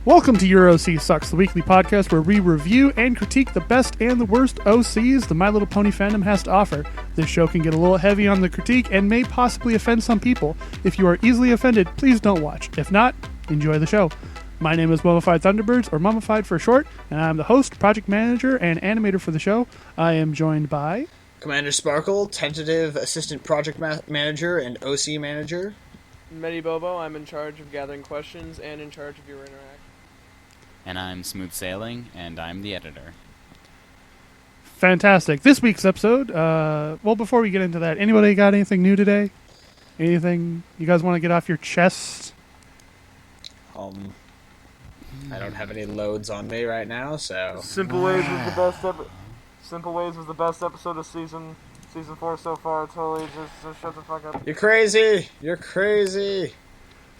Welcome to Your OC Sucks, the weekly podcast where we review and critique the best and the worst OCs the My Little Pony Fandom has to offer. This show can get a little heavy on the critique and may possibly offend some people. If you are easily offended, please don't watch. If not, enjoy the show. My name is MummifiedThunderbirds, or Mummified for short, and I'm the host, project manager, and animator for the show. I am joined by... Commander Sparkle, tentative assistant project manager and OC manager. Metibobo, I'm in charge of gathering questions and in charge of your interaction. And I'm Smooth Sailing, and I'm the editor. Fantastic. This week's episode, well, before we get into that, anybody got anything new today? Anything you guys want to get off your chest? I don't have any loads on me right now, so... Simple Ways was the best episode of season 4 so far. Totally just shut the fuck up. You're crazy! You're crazy!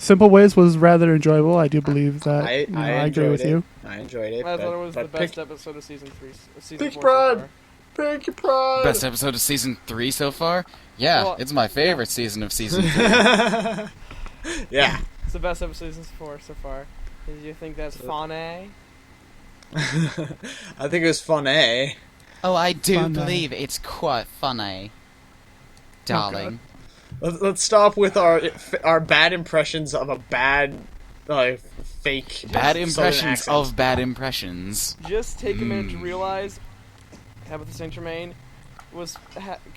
Simple Ways was rather enjoyable. I do believe that. I agree with you. I enjoyed it. I thought it was the best episode of season 4 Pick so pride! far. Pick your pride! Best episode of season 3 so far? Yeah, Well, it's my favorite season of season 3. Yeah. It's the best episode of season 4 so far. Do you think that's funny? I think it was funny. Oh, I do Funny. believe it's quite funny. Darling. Let's stop with our bad impressions of a bad, fake... Bad Southern impressions accent. of bad impressions. Just take a minute to realize Tabitha St. Germain was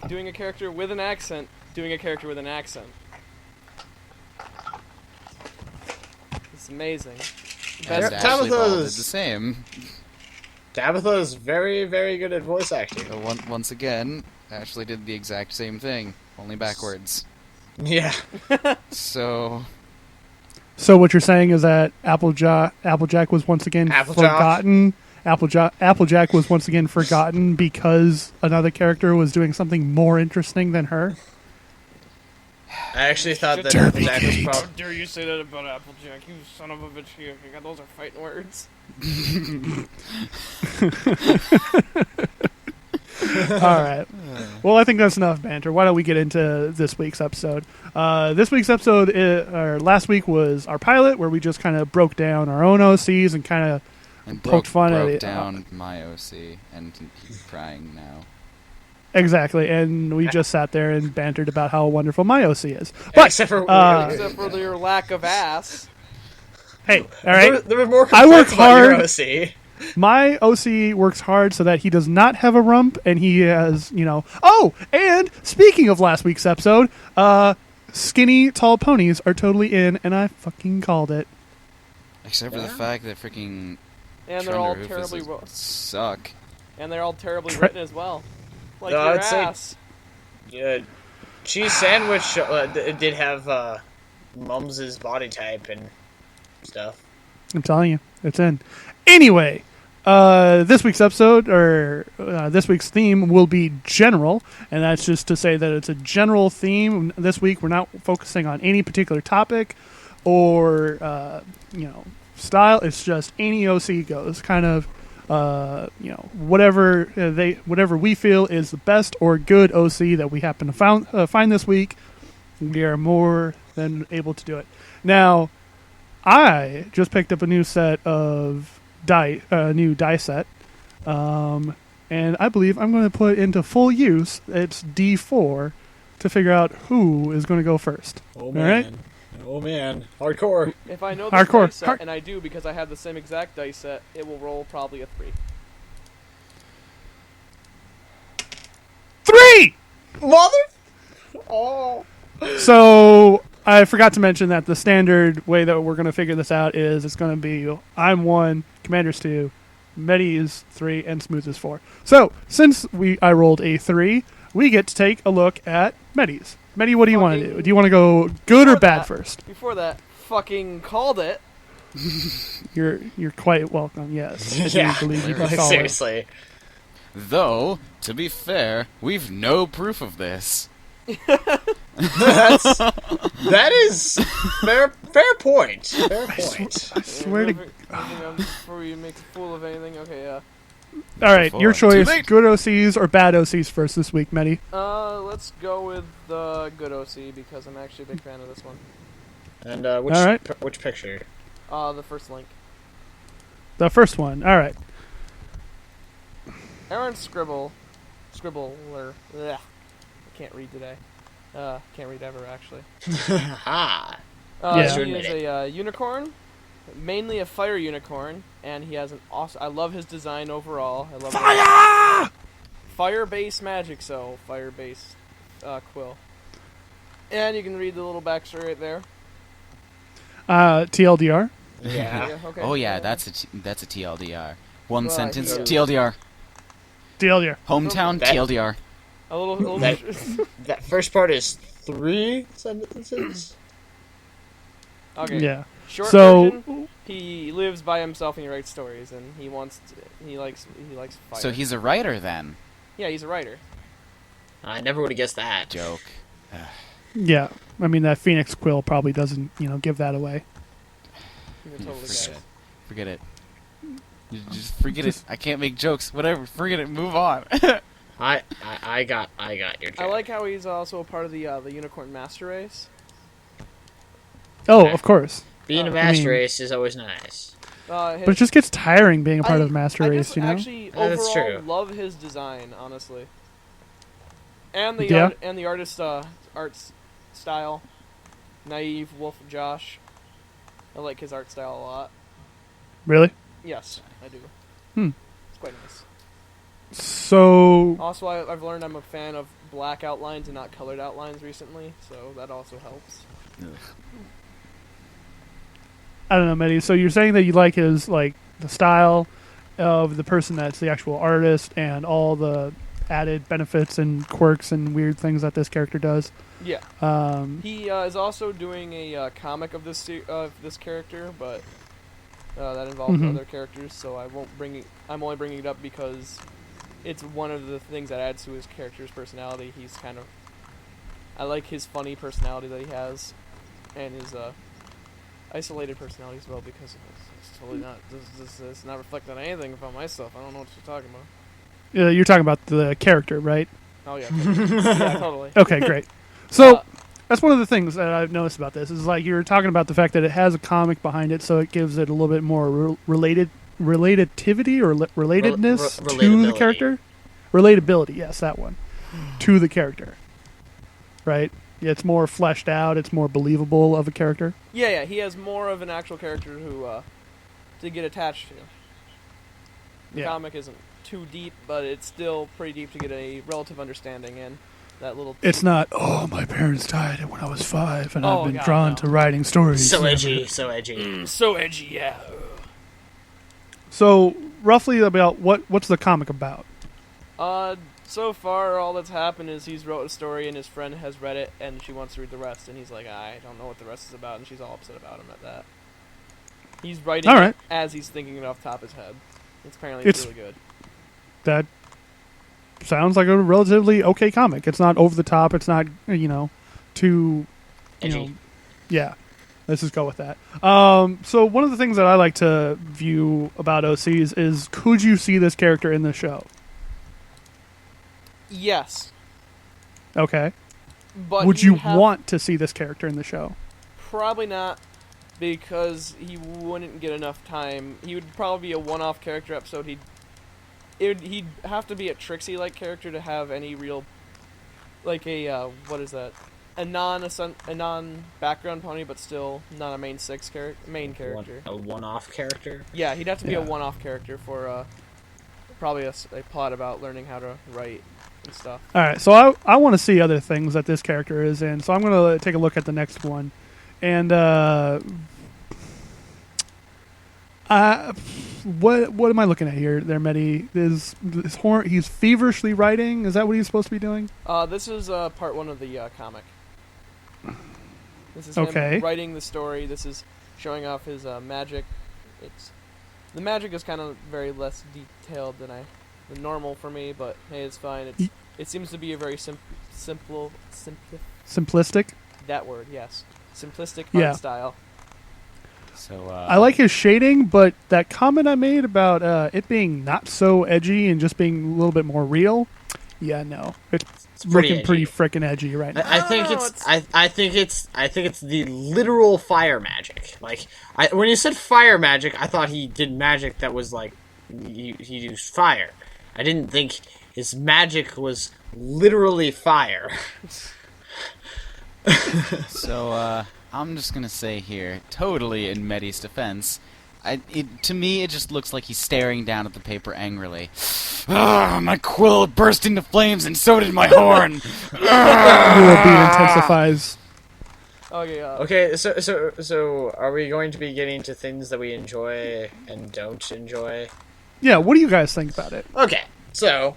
doing a character with an accent, doing a character with an accent. It's amazing. And Best Ashley Ball did the Tabitha's- same. Tabitha is very, very good at voice acting. So once again, Ashley did the exact same thing, only backwards. Yeah. So... So what you're saying is that Applejack was once again forgotten. Applejack was once again forgotten because another character was doing something more interesting than her. I actually thought that Derby Applejack was Gate. How probably... dare you say that about Applejack, you son of a bitch. Those are fighting words. All right. Well, I think that's enough banter. Why don't we get into this week's episode? This week's episode, or last week, was our pilot, where we just kind of broke down our own OCs and kind of And poked fun at broke it. down my OC, and he's crying now. Exactly, and we just sat there and bantered about how wonderful my OC is. But Except for... Except for your lack of ass. hey, all right, There were more I work complaints about your hard. OC. my OC works hard so that he does not have a rump, and he has, Oh, and speaking of last week's episode, skinny, tall ponies are totally in, and I fucking called it. Except for the fact that freaking And they're all Trenderhoofers terribly suck. and they're all terribly written as well. Like No, your I'd say- ass. Yeah, cheese sandwich did have Mums's body type and stuff. I'm telling you, it's in. Anyway, this week's episode, or this week's theme, will be general, and that's just to say that it's a general theme. This week, we're not focusing on any particular topic or, style. It's just any OC goes, kind of, whatever we feel is the best or good OC that we happen to find this week. We are more than able to do it. Now, I just picked up a new set of new die set, and I believe I'm going to put into full use. It's D4 to figure out who is going to go first. Oh man. All right? Oh man. Hardcore. If I know this Hardcore. dice set, and I do because I have the same exact dice set, it will roll probably a 3. 3! Mother... Oh. So I forgot to mention that the standard way that we're going to figure this out is it's going to be I'm 1, Commander's 2, Medi is 3, and Smooth is 4. So since I rolled a 3, we get to take a look at Medi's. Medi, what do you want to do? Do you want to go good or bad first? Before that, fucking called it. You're quite welcome. Yes, I do Yeah. believe you can Like, call it. seriously. Though, to be fair, we've no proof of this. That is fair point. Fair point. I swear to. Before you make a fool of anything, okay, yeah. All right, your Too choice: late. good OCs or bad OCs first this week, Medi. Let's go with the good OC because I'm actually a big fan of this one. And All right. which picture? The first link. The first one. All right. Aaron Scribbler. Ugh. I can't read today. Can't read ever, actually. Ha! Yeah. He is a unicorn, mainly a fire unicorn, and he has an awesome. I love his design overall. I love fire-based magic, so fire-based quill. And you can read the little backstory right there. TLDR. Yeah. Okay. Oh yeah, that's a TLDR. One Right, sentence. yeah. TLDR. TLDR. Hometown. That- TLDR. A little That first part is 3 sentences. Okay. Yeah. Short So- version, he lives by himself and he writes stories, and he likes fire. So he's a writer then. Yeah, he's a writer. I never would have guessed that. Joke. Yeah. I mean, that Phoenix quill probably doesn't, give that away. He's a totally Forget guy. it. Forget it. You just forget it. I can't make jokes. Whatever. Forget it. Move on. I got your joke. I like how he's also a part of the Unicorn Master Race. Oh, of course. Being a I master mean- race is always nice. But it just gets tiring being a part of the Master I Race, just you know? actually That's overall true. love his design, honestly. And the Yeah? artist arts style. Naive Wolf Josh. I like his art style a lot. Really? Yes, I do. It's quite nice. So, Also, I've learned I'm a fan of black outlines and not colored outlines recently, so that also helps. I don't know, Mehdi. So you're saying that you like his, the style of the person that's the actual artist and all the added benefits and quirks and weird things that this character does. Yeah. He is also doing a comic of this character, but that involves Mhm. other characters, so I won't bring it. I'm only bringing it up because it's one of the things that adds to his character's personality. He's kind of. I like his funny personality that he has, and his isolated personality as well, because it's totally not. It's not reflecting on anything about myself. I don't know what you're talking about. You're talking about the character, right? Oh yeah, totally. Yeah, totally. Okay, great. So Uh, that's one of the things that I've noticed about this is you were talking about the fact that it has a comic behind it, so it gives it a little bit more relativity or relatedness to the relatability. character. Relatability, yes, that one, to the character. Right? Yeah, it's more fleshed out. It's more believable of a character. Yeah, he has more of an actual character who to get attached to. The Yeah. comic isn't too deep, but it's still pretty deep to get a relative understanding in that little. It's not. Oh, my parents died when I was 5, and Oh, I've been God, drawn no. to writing stories. So Never. edgy, so edgy. So edgy, yeah. So roughly about what's the comic about? So far all that's happened is he's wrote a story and his friend has read it and she wants to read the rest and he's like, I don't know what the rest is about, and she's all upset about him at that. He's writing All right. it as he's thinking it off the top of his head. It's It's- really good. That sounds like a relatively okay comic. It's not over the top. It's not too Edgy. yeah. Let's just go with that. So one of the things that I like to view about OCs is, could you see this character in the show? Yes. Okay. But Would you have- want to see this character in the show? Probably not, because he wouldn't get enough time. He would probably be a one-off character episode. He'd have to be a Trixie-like character to have any real, like a what is that? A non-background pony, but still not a main main character. A one-off character. Yeah, he'd have to be a Yeah. one-off character for probably a plot about learning how to write and stuff. All right. So I want to see other things that this character is in. So I'm going to take a look at the next one. And what am I looking at here, there, Medi? He's feverishly writing? Is that what he's supposed to be doing? This is part 1 of the comic. This is Okay. him writing the story. This is showing off his magic. The magic is kind of very less detailed than normal for me, but hey, it's fine. It seems to be a very Simplistic? that word, yes. Simplistic Yeah. art style. So I like his shading, but that comment I made about it being not so edgy and just being a little bit more real, yeah, no. looking pretty edgy. freaking edgy right now. I think I think it's the literal fire magic. Like when you said fire magic, I thought he did magic that was like he used fire. I didn't think his magic was literally fire. So, I'm just gonna say here, totally in Medi's defense, to me, it just looks like he's staring down at the paper angrily. My quill burst into flames, and so did my horn. Your beat intensifies. Okay. Okay, so are we going to be getting to things that we enjoy and don't enjoy? Yeah, what do you guys think about it? Okay, so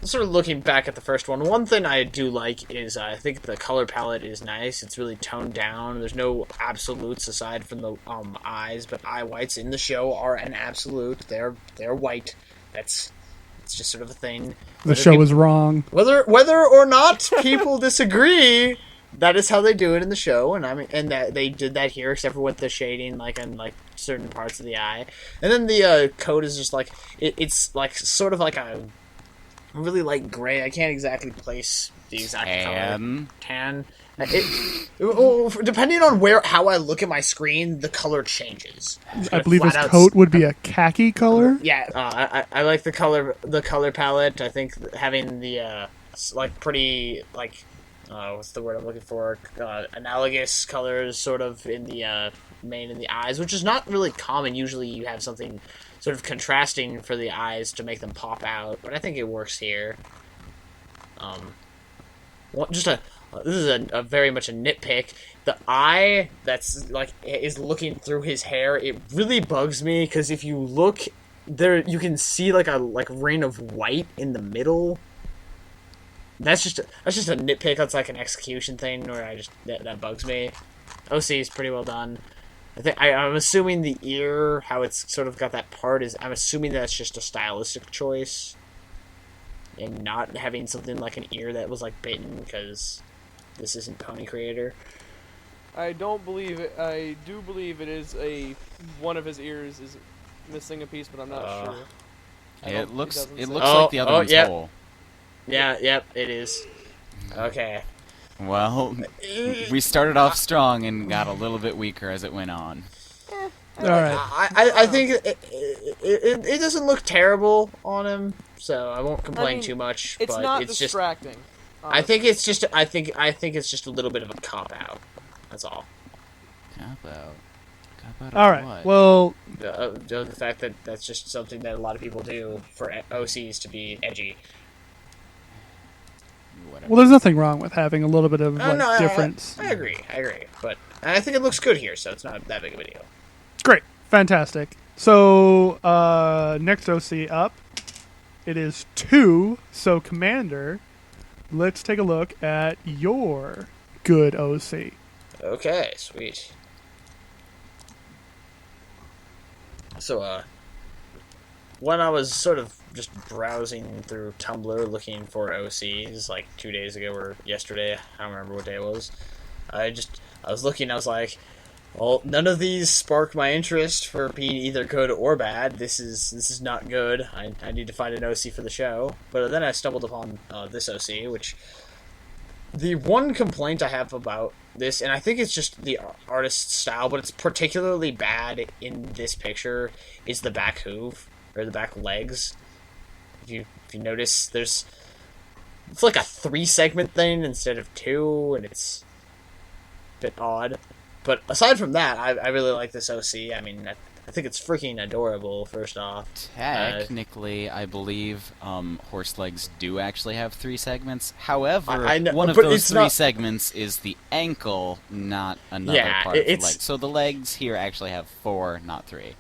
sort of looking back at the first one thing I do like is I think the color palette is nice. It's really toned down. There's no absolutes aside from the eyes, but eye whites in the show are an absolute. They're white. It's just sort of a thing. The show is wrong. Whether or not people disagree, that is how they do it in the show, and that they did that here, except for with the shading, like on like certain parts of the eye. And then the coat is just like it's like sort of like a really like gray. I can't exactly place the exact color. Tan. Depending on how I look at my screen, the color changes. I believe his coat would be a khaki color. Yeah, I like the color palette. I think having the like pretty like what's the word I'm looking for? Analogous colors, sort of in the mane and the eyes, which is not really common. Usually, you have something sort of contrasting for the eyes to make them pop out, but I think it works here. This is a very much a nitpick. The eye that's like is looking through his hair, it really bugs me because if you look there, you can see like a ring of white in the middle. That's just a nitpick. That's like an execution thing where that bugs me. OC is pretty well done. I'm assuming the ear, how it's sort of got that part, I'm assuming that's just a stylistic choice, and not having something like an ear that was like bitten because this isn't Pony Creator. I don't believe it. I do believe it is one of his ears is missing a piece, but I'm not sure. It looks like the other one's whole. Yeah, yep, it is. Okay. Well, we started off strong and got a little bit weaker as it went on. All right. I think it doesn't look terrible on him, so I won't complain too much. It's but not it's distracting. I think it's just a little bit of a cop out. That's all. Cop out. All right. What? Well, the fact that that's just something that a lot of people do for OCs to be edgy. Whatever. well, there's nothing wrong with having a little bit of difference. I agree, but I think it looks good here, so it's not that big of a deal. Great. Fantastic. So, next OC up, it is 2. So, Commander, let's take a look at your good OC. Okay, sweet. So, when I was sort of just browsing through Tumblr looking for OCs, like 2 days ago or yesterday, I don't remember what day it was, I was looking, I was like, well, none of these spark my interest for being either good or bad. This is not good. I need to find an OC for the show. But then I stumbled upon this OC, which the one complaint I have about this, and I think it's just the artist's style, but it's particularly bad in this picture, is the back hoof, or the back legs. If you notice, it's like a 3-segment thing instead of 2, and it's a bit odd. But aside from that, I really like this OC. I mean, I think it's freaking adorable, first off. Technically, I believe horse legs do actually have 3 segments. However, I know, one of those 3 segments is the ankle, not another part of the leg. So the legs here actually have 4, not 3.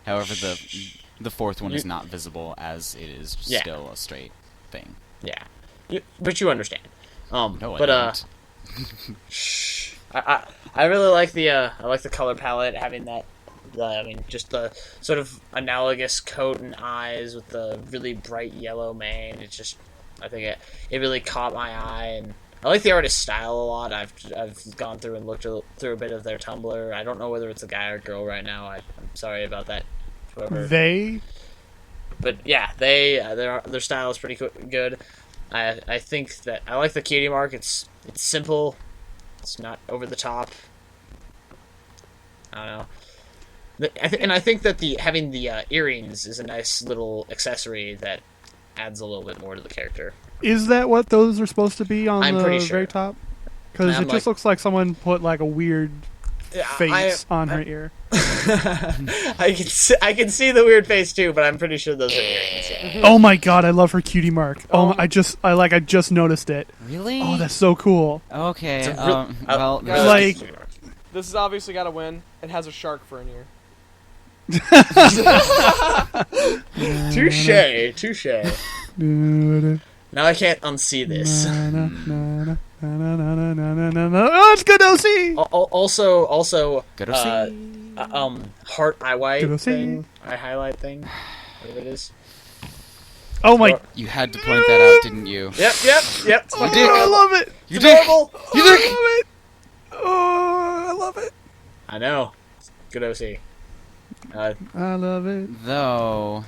However, the fourth one is not visible, as it is still a straight thing. Yeah, but you understand. No, but I don't. Shh. I really like the color palette, having that. Just the sort of analogous coat and eyes with the really bright yellow mane. It's just, I think it really caught my eye, and I like the artist's style a lot. I've gone through and looked through a bit of their Tumblr. I don't know whether it's a guy or girl right now. I'm sorry about that. Whoever. They. But yeah, their style is pretty good. I think that I like the cutie mark. It's simple. It's not over the top. I don't know. And I think that having the earrings is a nice little accessory that adds a little bit more to the character. Is that what those are supposed to be on I'm the pretty sure. very top? Because it just looks like someone put like a weird face on her ear. I can see the weird face too, but I'm pretty sure those are earrings. Yeah. Oh my god, I love her cutie mark. I just noticed it. Really? Oh, that's so cool. Okay. Well, like This has obviously got to win. It has a shark for an ear. Touche. Now I can't unsee this. Oh, it's good OC. Also, Good OC. heart highlight Good OC. thing. I highlight thing. Whatever it is. Oh my. You had to point that out, didn't you? Yep. Oh, I love it. You did. Adorable. You I love it. Oh, I love it. I know. Good OC. I love it. Though,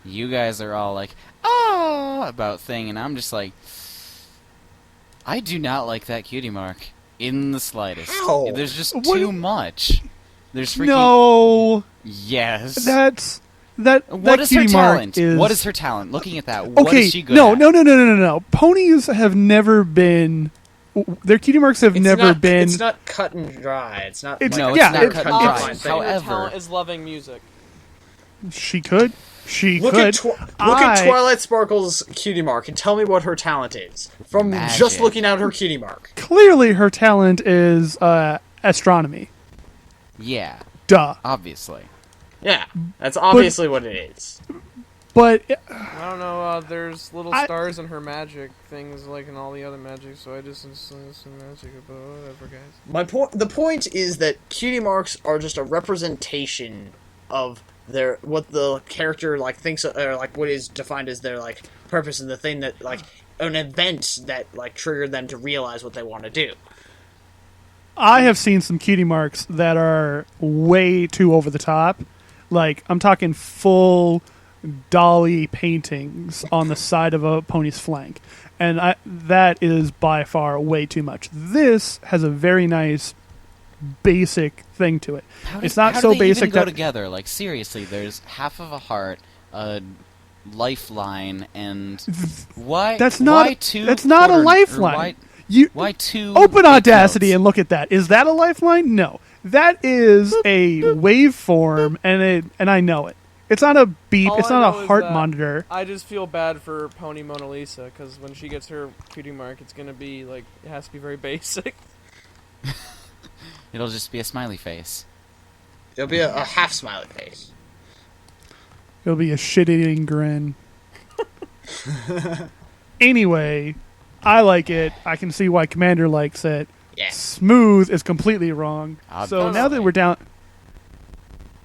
you guys are all like, oh, about thing, and I'm just like, I do not like that cutie mark in the slightest. How? There's just What? too much. There's freaking No. yes. That What is her cutie mark talent? is What is her talent? Looking at that, what okay. is she good No. at? Ponies have never been. Their cutie marks have never been. It's not cut and dry. It's not. It's- No, like, it's yeah, not it- cut cut and and dry. dry. Her However, talent is loving music. She could. Look could. at Twilight Sparkle's cutie mark and tell me what her talent is from just Magic. looking at her cutie mark. Clearly, her talent is astronomy. yeah, Duh. obviously. Yeah, that's obviously what it is. But I don't know. There's little stars in her magic things like in all the other magic, so I just assume magic about whatever, guys. The point is that cutie marks are just a representation of what the character like thinks, or like what is defined as their like purpose, and the thing that like an event that like triggered them to realize what they want to do. I have seen some cutie marks that are way too over the top. Like, I'm talking full dolly paintings on the side of a pony's flank. And that is by far way too much. This has a very nice basic thing to it. It's not how so do they basic even go that together. Like seriously, there's half of a heart, a lifeline, and why? that's not why two that's not a quarter- or lifeline. You Why two? open eighth Audacity notes? and look at that. Is that a lifeline? No. That is a waveform, and I know it. It's not a beep. All It's I not know a is heart that monitor. I just feel bad for Pony Mona Lisa, because when she gets her cutie mark, it's gonna be like, it has to be very basic. It'll just be a smiley face. It'll be a half smiley face. It'll be a shit-eating grin. Anyway, I like it. I can see why Commander likes it. Yeah. Smooth is completely wrong. So Obviously. now that we're down...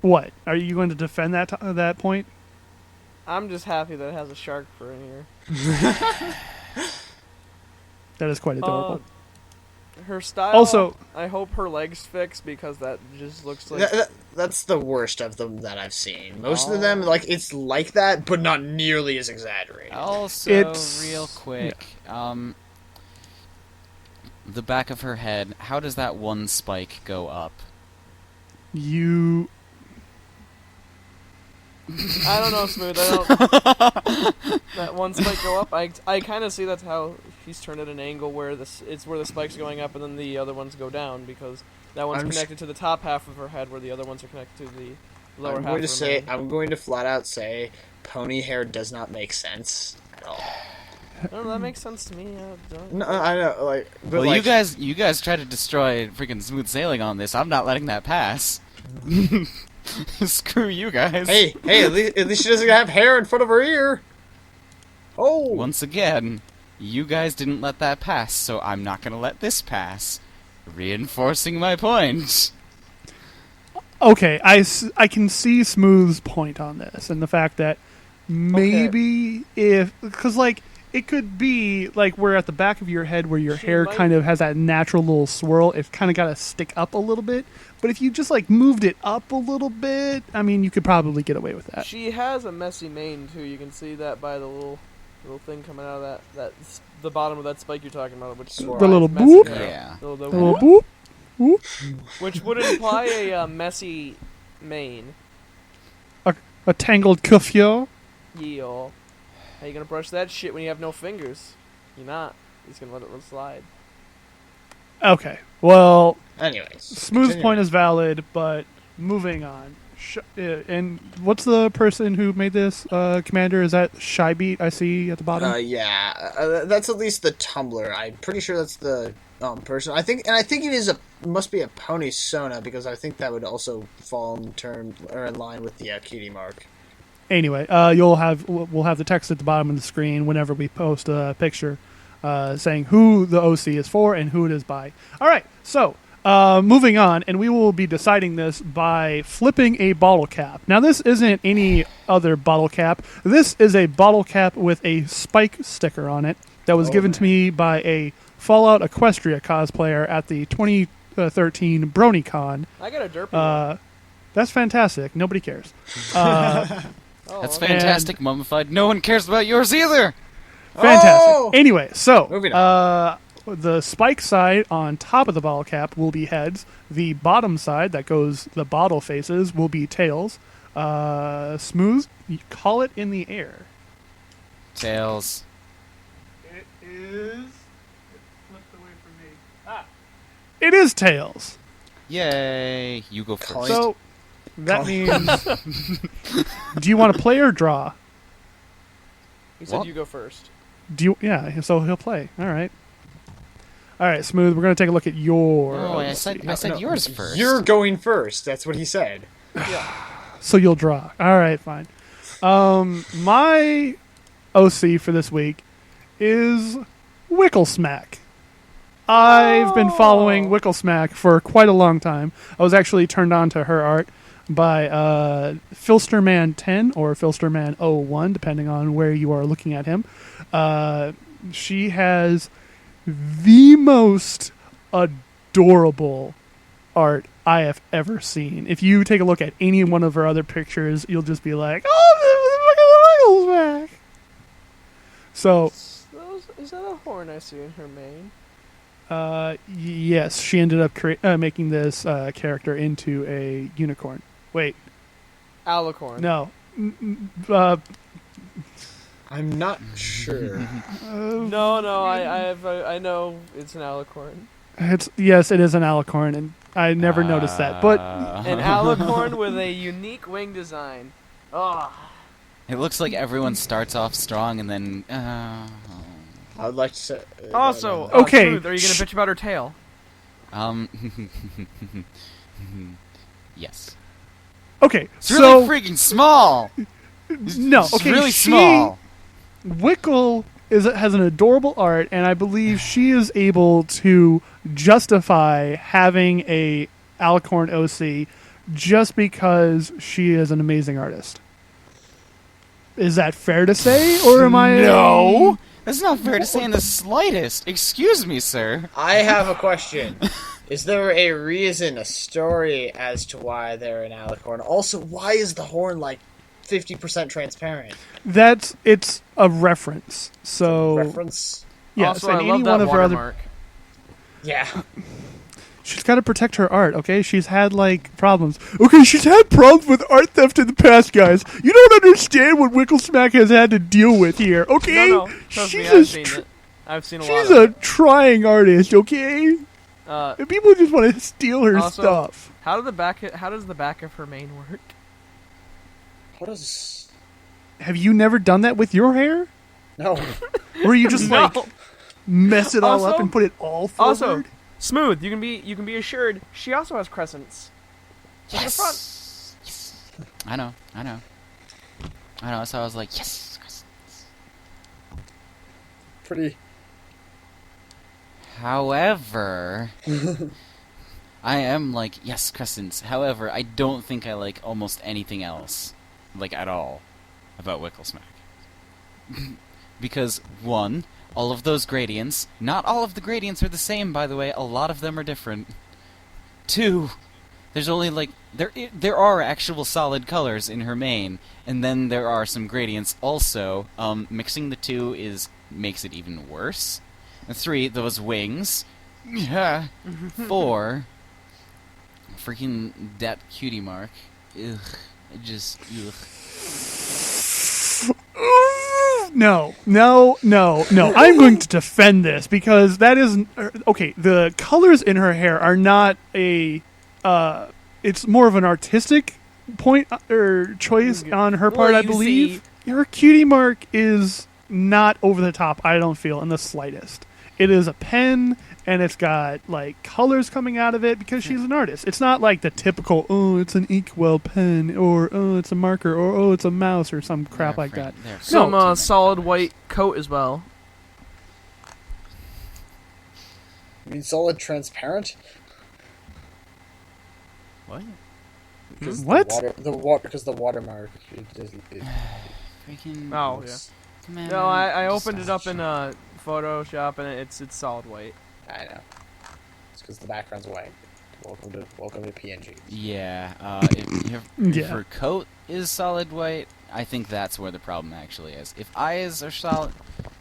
What? Are you going to defend that point? I'm just happy that it has a shark for an ear. That is quite adorable. Her style. Also- I hope her legs fix, because that just looks like. That's the worst of them that I've seen. Most of them, like, it's like that, but not nearly as exaggerated. Also, It's- real quick, the back of her head. How does that one spike go up? You... I don't know, Smooth. That one spike go up. I kind of see that's how he's turned at an angle where it's where the spike's going up, and then the other ones go down, because that one's connected to the top half of her head, where the other ones are connected to the lower half. I'm going to flat out say, pony hair does not make sense at all. No, that makes sense to me. No, I know, like, but Well, like, you guys try to destroy freaking smooth sailing on this. I'm not letting that pass. Screw you guys. Hey, at least she doesn't have hair in front of her ear. Oh, Once again, you guys didn't let that pass, so I'm not gonna let this pass. Reinforcing my point. Okay, I can see Smooth's point on this, and the fact that maybe because like it could be like where at the back of your head where your hair kind of has that natural little swirl, it's kind of got to stick up a little bit. But if you just like moved it up a little bit, I mean, you could probably get away with that. She has a messy mane too. You can see that by the little Little thing coming out of the bottom of that spike you're talking about, which The little messy boop. hair. Yeah. The A little boop. Whoop. Which would imply a messy mane. A tangled coiffure. Yeehaw. How you gonna brush that shit when you have no fingers? You're not. You're just gonna let it slide. Okay. Well, Anyways. Smooth's continue. point is valid, but moving on. And what's the person who made this commander? Is that Shybeat I see at the bottom? Yeah, that's at least the Tumblr. I'm pretty sure that's the person. I think it must be a Pony Sona, because I think that would also fall in line with the cutie mark. Anyway, we'll have the text at the bottom of the screen whenever we post a picture saying who the OC is for and who it is by. All right, so moving on, and we will be deciding this by flipping a bottle cap. Now, this isn't any other bottle cap. This is a bottle cap with a spike sticker on it that was given to me by a Fallout Equestria cosplayer at the 2013 BronyCon. I got a derpy one. That's fantastic. Nobody cares. That's fantastic, Mummified. No one cares about yours either. Fantastic. Oh! Anyway, so Moving on. the spike side on top of the bottle cap will be heads. The bottom side that goes the bottle faces will be tails. Smooth, you call it in the air. Tails. It is. It flipped away from me. It is tails. Yay. You go first. So that means. Do you want to play or draw? He said What? you go first. Yeah. So he'll play. All right. All right, Smooth. We're gonna take a look at your. No, I said yours first. You're going first. That's what he said. Yeah. So you'll draw. All right, fine. My OC for this week is Wicklesmack. I've been following Wicklesmack for quite a long time. I was actually turned on to her art by Filsterman10 or Filsterman01, depending on where you are looking at him. She has the most adorable art I have ever seen. If you take a look at any one of her other pictures, you'll just be like, "Oh, look at the Wicklesmack!" So, Is that a horn I see in her mane? yes, she ended up making this character into a unicorn. Wait, Alicorn. no. I'm not sure. No, I know it's an alicorn. Yes, it is an alicorn, and I never noticed that. But An alicorn with a unique wing design. Oh. It looks like everyone starts off strong and then. I would like to say. Also, Okay. Smooth, are you gonna bitch about her tail? Yes. okay, It's so really freaking small. no, It's okay, really small. Wickle has an adorable art, and I believe she is able to justify having a Alicorn OC just because she is an amazing artist. Is that fair to say, or am I? No, that's not fair to say in the slightest. Excuse me, sir. I have a question. Is there a reason, a story as to why they're an alicorn? Also, why is the horn like 50% transparent? It's a reference. So Reference? yes, also, and I any love that one of her other. watermark. Yeah. She's got to protect her art, okay? She's had, like, problems. Okay, she's had problems with art theft in the past, guys. You don't understand what Wicklesmack has had to deal with here, okay? No, trust me, she's I've seen it. I've seen a lot She's of a it. trying artist, okay? And people just want to steal her also, stuff. How does the back of her mane work? What is... Have you never done that with your hair? No. Or you just, like, No. mess it all up Also- and put it all forward? Also, Smooth, you can be assured she also has crescents. Look at the front. Yes. I know. So I was like, yes. Pretty... However, I am like, yes, crescents. However, I don't think I like almost anything else, like at all, about Wicklesmack. Because, one, all of those gradients, not all of the gradients are the same, by the way, a lot of them are different. Two, There's only like there are actual solid colors in her mane, and then there are some gradients also. Mixing the two makes it even worse. And 3, those wings. Yeah. 4, freaking that cutie mark. Ugh. It just ugh. No. I'm going to defend this because that isn't okay. The colors in her hair are not a. It's more of an artistic point or choice on her part, Well, I you believe. Her cutie mark is not over the top. I don't feel in the slightest. It is a pen, and it's got like colors coming out of it because she's an artist. It's not like the typical it's an inkwell pen or it's a marker or it's a mouse or some crap like that. Some solid white coat as well. You mean solid transparent? What? Because What? Because the watermark. Freaking. Oh yeah. Come on, No, I just opened it up in Photoshop and it's solid white. I know. It's because the background's white. Welcome to PNG. Yeah. If Yeah. her coat is solid white, I think that's where the problem actually is. If eyes are solid,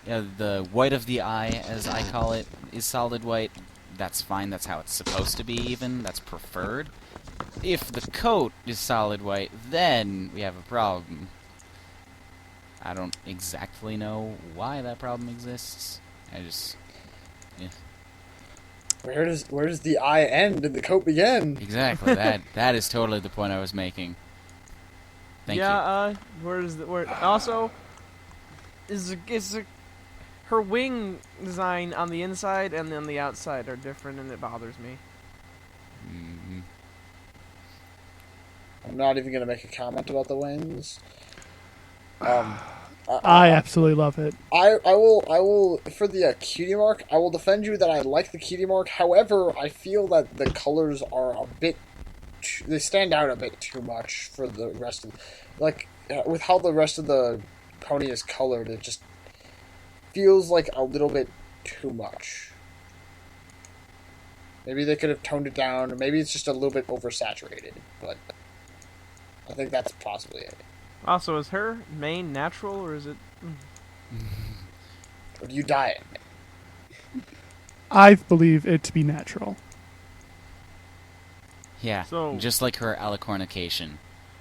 the white of the eye, as I call it, is solid white. That's fine. That's how it's supposed to be. Even that's preferred. If the coat is solid white, then we have a problem. I don't exactly know why that problem exists. Where does the eye end and the coat begin? Exactly. that is totally the point I was making. Thank you. Also, her wing design on the inside and on the outside are different, and it bothers me. Mm-hmm. I'm not even gonna make a comment about the wings. I absolutely love it. I will for the cutie mark. I will defend you that I like the cutie mark. However, I feel that the colors are a bit. They stand out a bit too much for the rest of, with how the rest of the pony is colored. It just feels like a little bit too much. Maybe they could have toned it down, or maybe it's just a little bit oversaturated. But I think that's possibly it. Also, is her mane natural or is it? Or do you dye it? I believe it to be natural. Yeah. So- just like her alicornication.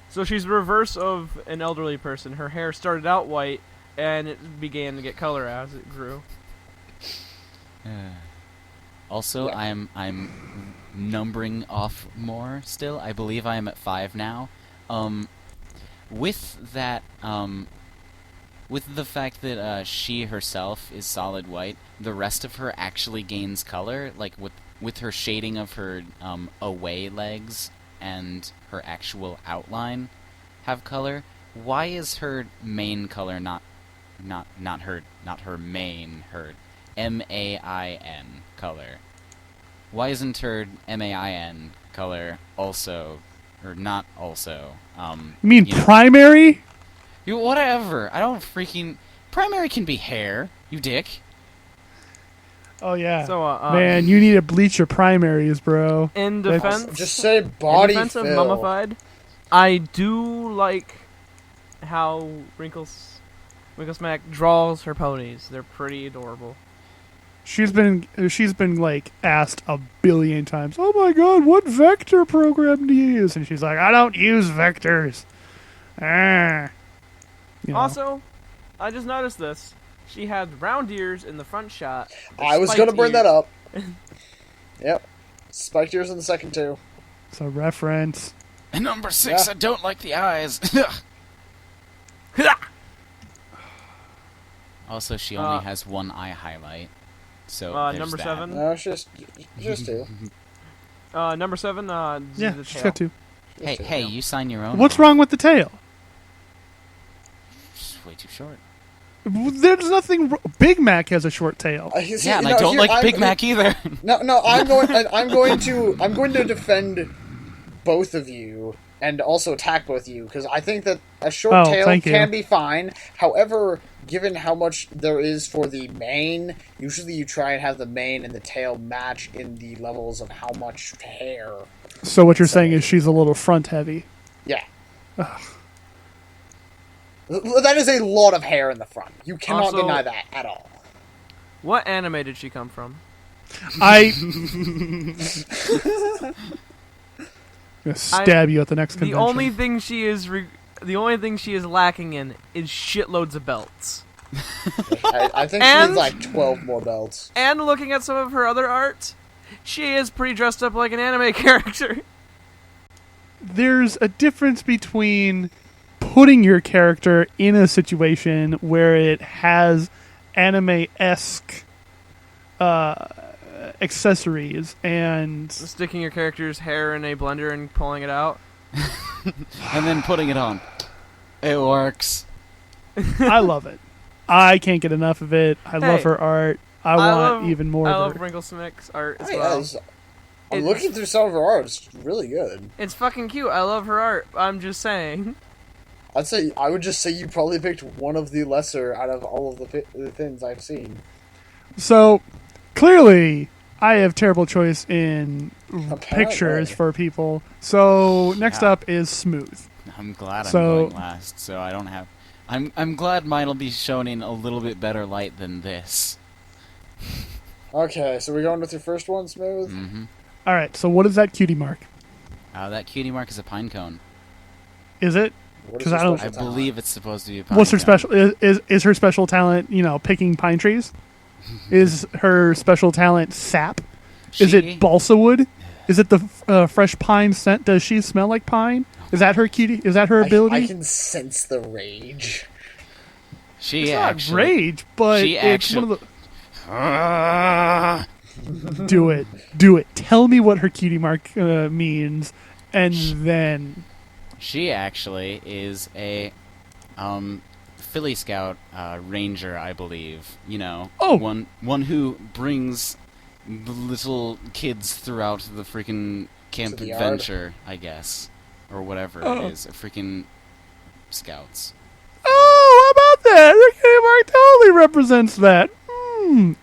So she's the reverse of an elderly person. Her hair started out white, and it began to get color as it grew. Also, Yeah. I'm numbering off more still. I believe I am at 5 now. With that, with the fact that she herself is solid white, the rest of her actually gains color. Like with her shading of her away legs and her actual outline have color. Why is her main color not her main, her MAIN color? Why isn't her MAIN color also, or not also? You mean you know, primary? whatever. I don't freaking. Primary can be hair, you dick. Oh yeah. So, man, you need to bleach your primaries, bro. in That's- defense, Just say body in defense of fill. Mummified, I do like how Wrinklesmack draws her ponies. They're pretty adorable. She's been like asked a billion times. Oh my god, what vector program do you use? And she's like, I don't use vectors. You know. Also, I just noticed this. She had round ears in the front shot. I was spiked gonna bring ears. that up. Yep. Spiked ears in the second too. It's a reference. And number 6, Yeah. I don't like the eyes. Also, she only has one eye highlight. So there's number that. 7. No, it's just two. Number 7. Yeah, the she's tail. got two. Hey, Just two. hey, you sign your own. What's wrong with the tail? It's way too short. There's nothing. Big Mac has a short tail. See, Yeah, and I no, don't here, like Big Mac either. No, I'm going to defend both of you and also attack both of you, because I think that a short tail can be fine. However, given how much there is for the mane, usually you try and have the mane and the tail match in the levels of how much hair. So what you're saying is she's a little front heavy. Yeah. That is a lot of hair in the front. You cannot Also, deny that at all. What anime did she come from? I'm gonna stab you at the next convention. The only thing she is lacking in is shitloads of belts. I think she needs like 12 more belts. And looking at some of her other art, she is pretty dressed up like an anime character. There's a difference between putting your character in a situation where it has anime-esque accessories and Sticking your character's hair in a blender and pulling it out. And then putting it on. It works. I love it. I can't get enough of it. I love her art. I want even more I of love her. Wrinkle Smick's art as Oh, well. I'm looking through some of her art. It's really good. It's fucking cute. I love her art. I'm just saying. I would just say you probably picked one of the lesser out of all of the things I've seen. So, clearly, I have terrible choice in pictures Apparently. for people. So, next up is Smooth. I'm glad I'm So- going last, so I don't have... I'm glad mine'll be shown in a little bit better light than this. Okay, so we're going with your first one, Smooth? Mm-hmm. All right, so what is that cutie mark? That cutie mark is a pine cone. Is it? What is 'Cause your I don't- special I talent? believe it's supposed to be a pine What's her cone. special? Is her special talent, picking pine trees? Is her special talent sap? Is it balsa wood? Is it the fresh pine scent? Does she smell like pine? Is that her cutie? Is that her ability? I can sense the rage. She it's actually... not rage, but she it's one actually- of the. Do it. Tell me what her cutie mark means, and then. She actually is a Philly Scout ranger, I believe. Oh! One who brings the little kids throughout the freaking camp To the yard. adventure, I guess, or whatever Oh. it is. Freaking scouts. Oh, how about that? Her cutie mark totally represents that.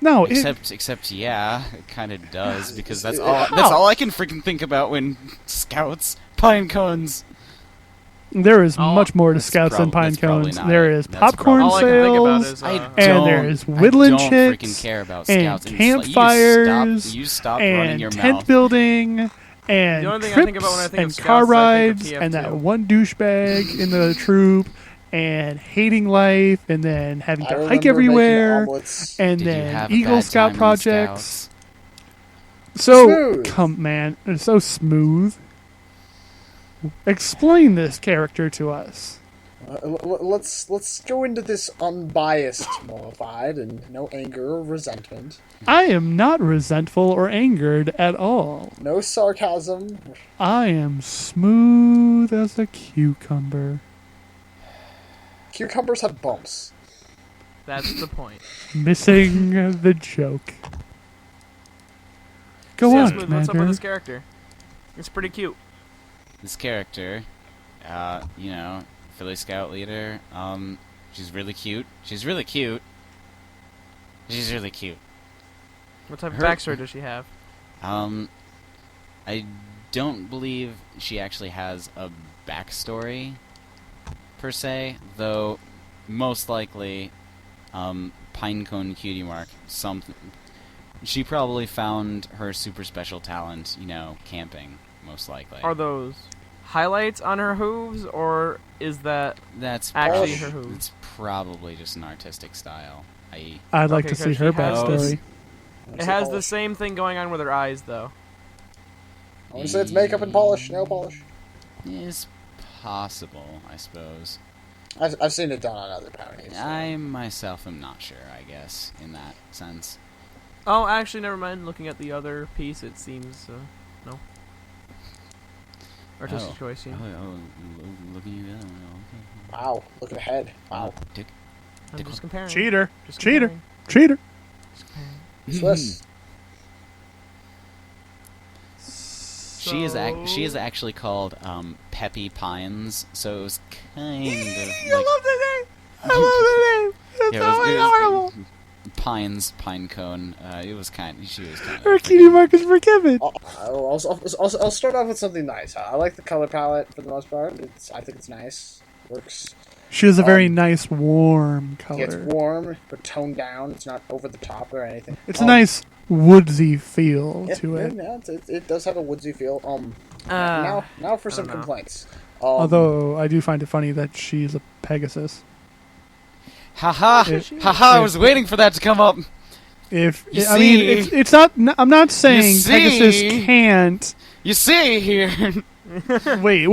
No, Except, yeah, it kind of does because that's all I can freaking think about when scouts pine cones. there is Oh, much more to that's scouts than pine that's probably cones. not There it. is That's popcorn All I can think about sales. is And there is woodland I don't chicks freaking care about and scouts. campfires You stop running and your tent mouth. building and The only thing I trips think about when I think and of car scouts is I think rides of and that TF2. one douchebag in the troop and hating life and then having I to remember hike making everywhere omelets. and Did you then have a Eagle bad Scout time in the projects. Scouts? So Smooth. come, man, it's so smooth. Explain this character to us. Let's go into this unbiased, Mummified, and no anger or resentment. I am not resentful or angered at all. No sarcasm. I am smooth as a cucumber. Cucumbers have bumps. That's the point. Missing the joke. Go So, yeah, on, Smooth, what's up with Commander. this character? It's pretty cute. This character, Philly Scout leader. She's really cute. What type of Her- backstory does she have? I don't believe she actually has a backstory per se, though most likely, Pinecone Cutie Mark, something. She probably found her super special talent, camping, most likely. Are those highlights on her hooves, or is that That's actually her hooves? It's probably just an artistic style. I'd like Okay, to see 'cause her she has- backstory. It has the same thing going on with her eyes, though. I want to say it's makeup and polish, nail polish. It's possible, I suppose. I've seen it done on other bounties. I myself am not sure, I guess, in that sense. Oh, actually, never mind. Looking at the other piece, it seems no. Artistic choice. Yeah. Looking at that one, okay. Wow, look ahead. Wow. Dick. I'm just comparing. Cheater. Just Cheater. comparing. Cheater. Swiss. She is actually called Peppy Pines, so it was kind of I love the name. I love the name. It's yeah, so adorable. Pines, pine cone. She was kind Her of cutie mark is forgiven. I'll start off with something nice. I like the color palette for the most part. I think it's nice. Works. She has a very nice, warm color. Yeah, it's warm, but toned down. It's not over the top or anything. It's a nice woodsy feel to it. Yeah, it does have a woodsy feel. Now for some complaints. Although I do find it funny that she's a Pegasus. Haha! I was waiting for that to come up. I mean, it's not. I'm not saying Pegasus can't. You see here. Wait.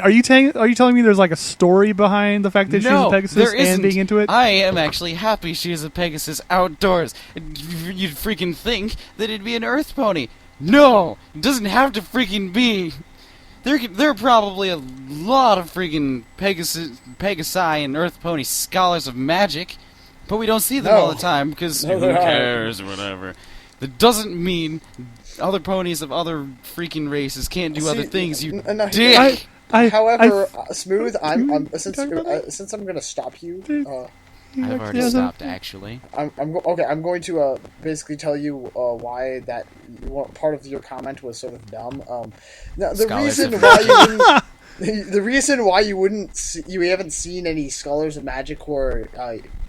Are you telling me there's like a story behind the fact that she's a Pegasus there isn't. and being into it? I am actually happy she is a Pegasus outdoors. You'd freaking think that it'd be an Earth pony. No, it doesn't have to freaking be. There are probably a lot of freaking Pegasi and Earth pony scholars of magic, but we don't see them all the time because who cares or whatever. That doesn't mean other ponies of other freaking races can't do other things. You dick. However, Smooth, since I'm gonna stop you. I've already stopped, actually. I'm going to basically tell you why that part of your comment was sort of dumb. Now, the reason why you haven't seen any scholars of magic who are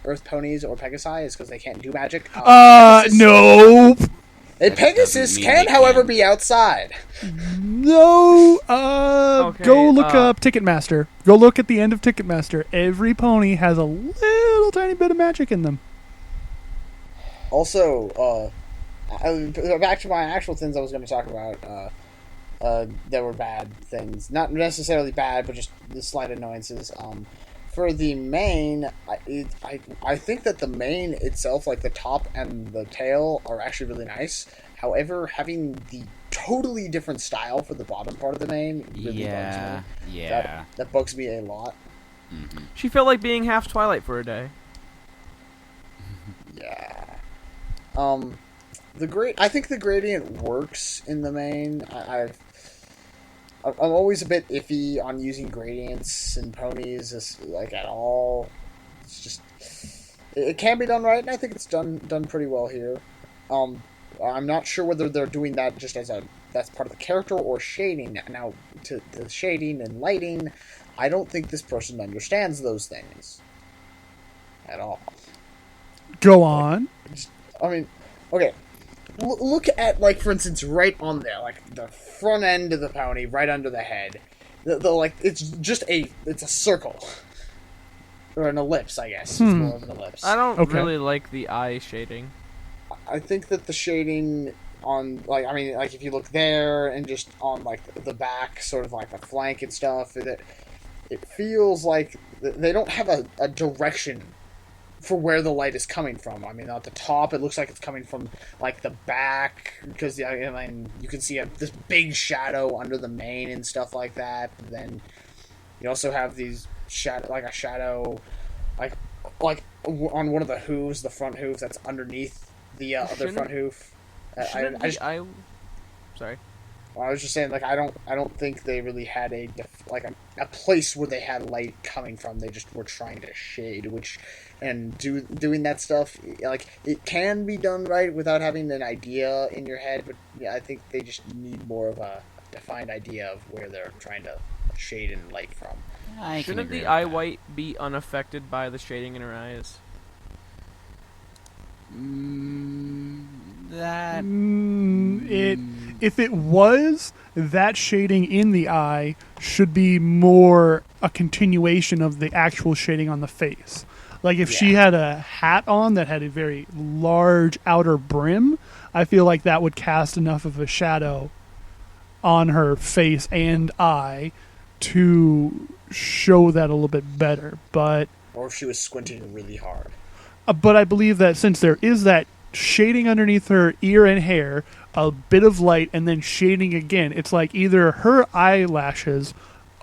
Earth ponies or Pegasi is because they can't do magic. Nope. A Pegasus can, however, be outside. No. Go look up Ticketmaster. Go look at the end of Ticketmaster. Every pony has a little tiny bit of magic in them. Also, back to my actual things I was going to talk about. That were bad things. Not necessarily bad, but just the slight annoyances. For the mane, I think that the mane itself, like the top and the tail, are actually really nice. However, having the totally different style for the bottom part of the mane really bugs me. Yeah. That bugs me a lot. Mm-hmm. She felt like being half Twilight for a day. Yeah. I think the gradient works in the mane. I'm always a bit iffy on using gradients in ponies, like at all. It's just it can be done right, and I think it's done pretty well here. I'm not sure whether they're doing that just that's part of the character or shading. Now, to the shading and lighting, I don't think this person understands those things at all. Go on. Okay. Look at, like, for instance, right on there, like the front end of the pony, right under the head. It's just it's a circle. Or an ellipse, I guess. It's more of an ellipse. I don't really like the eye shading. I think that the shading on, if you look there and just on, like, the back, sort of like the flank and stuff, it feels like they don't have a direction for where the light is coming from. I mean, at the top, it looks like it's coming from, like, the back, because, you can see this big shadow under the mane and stuff like that. But then you also have these shadow, like on one of the hooves, the front hoof that's underneath the other front hoof. Sorry. I was just saying, like, I don't think they really had a place where they had light coming from. They just were trying to shade, doing that stuff, like, it can be done right without having an idea in your head, but yeah, I think they just need more of a defined idea of where they're trying to shade and light from. Shouldn't the eye white be unaffected by the shading in her eyes? If it was, that shading in the eye should be more a continuation of the actual shading on the face. Like, if she had a hat on that had a very large outer brim, I feel like that would cast enough of a shadow on her face and eye to show that a little bit better. Or if she was squinting really hard. But I believe that since there is that shading underneath her ear and hair, a bit of light, and then shading again, it's like either her eyelashes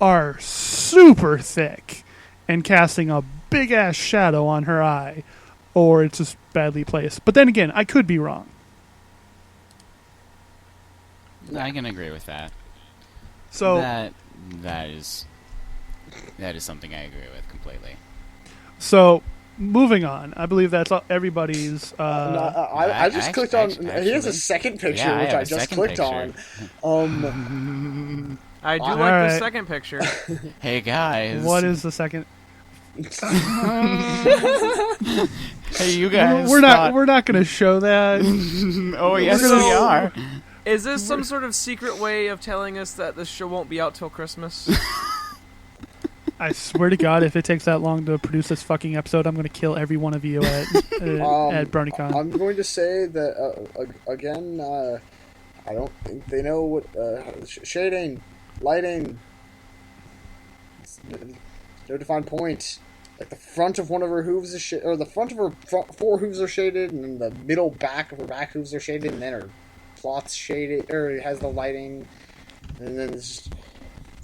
are super thick and casting a big-ass shadow on her eye, or it's just badly placed. But then again, I could be wrong. I can agree with that. So that is something I agree with completely. So, moving on. I believe that's everybody's. I just clicked on. Here's a second picture, yeah, which I just clicked on. I do like the second picture. Hey guys, what is the second? Hey, you guys. We're not going to show that. Oh yes, we are. Is this some sort of secret way of telling us that this show won't be out till Christmas? I swear to God, if it takes that long to produce this fucking episode, I'm going to kill every one of you at BronyCon. I'm going to say that, again, I don't think they know what shading, lighting, no defined point. Like the front of one of her hooves is or the front of her four hooves are shaded, and then the middle back of her back hooves are shaded, and then her cloth's shaded, or it has the lighting, and then it's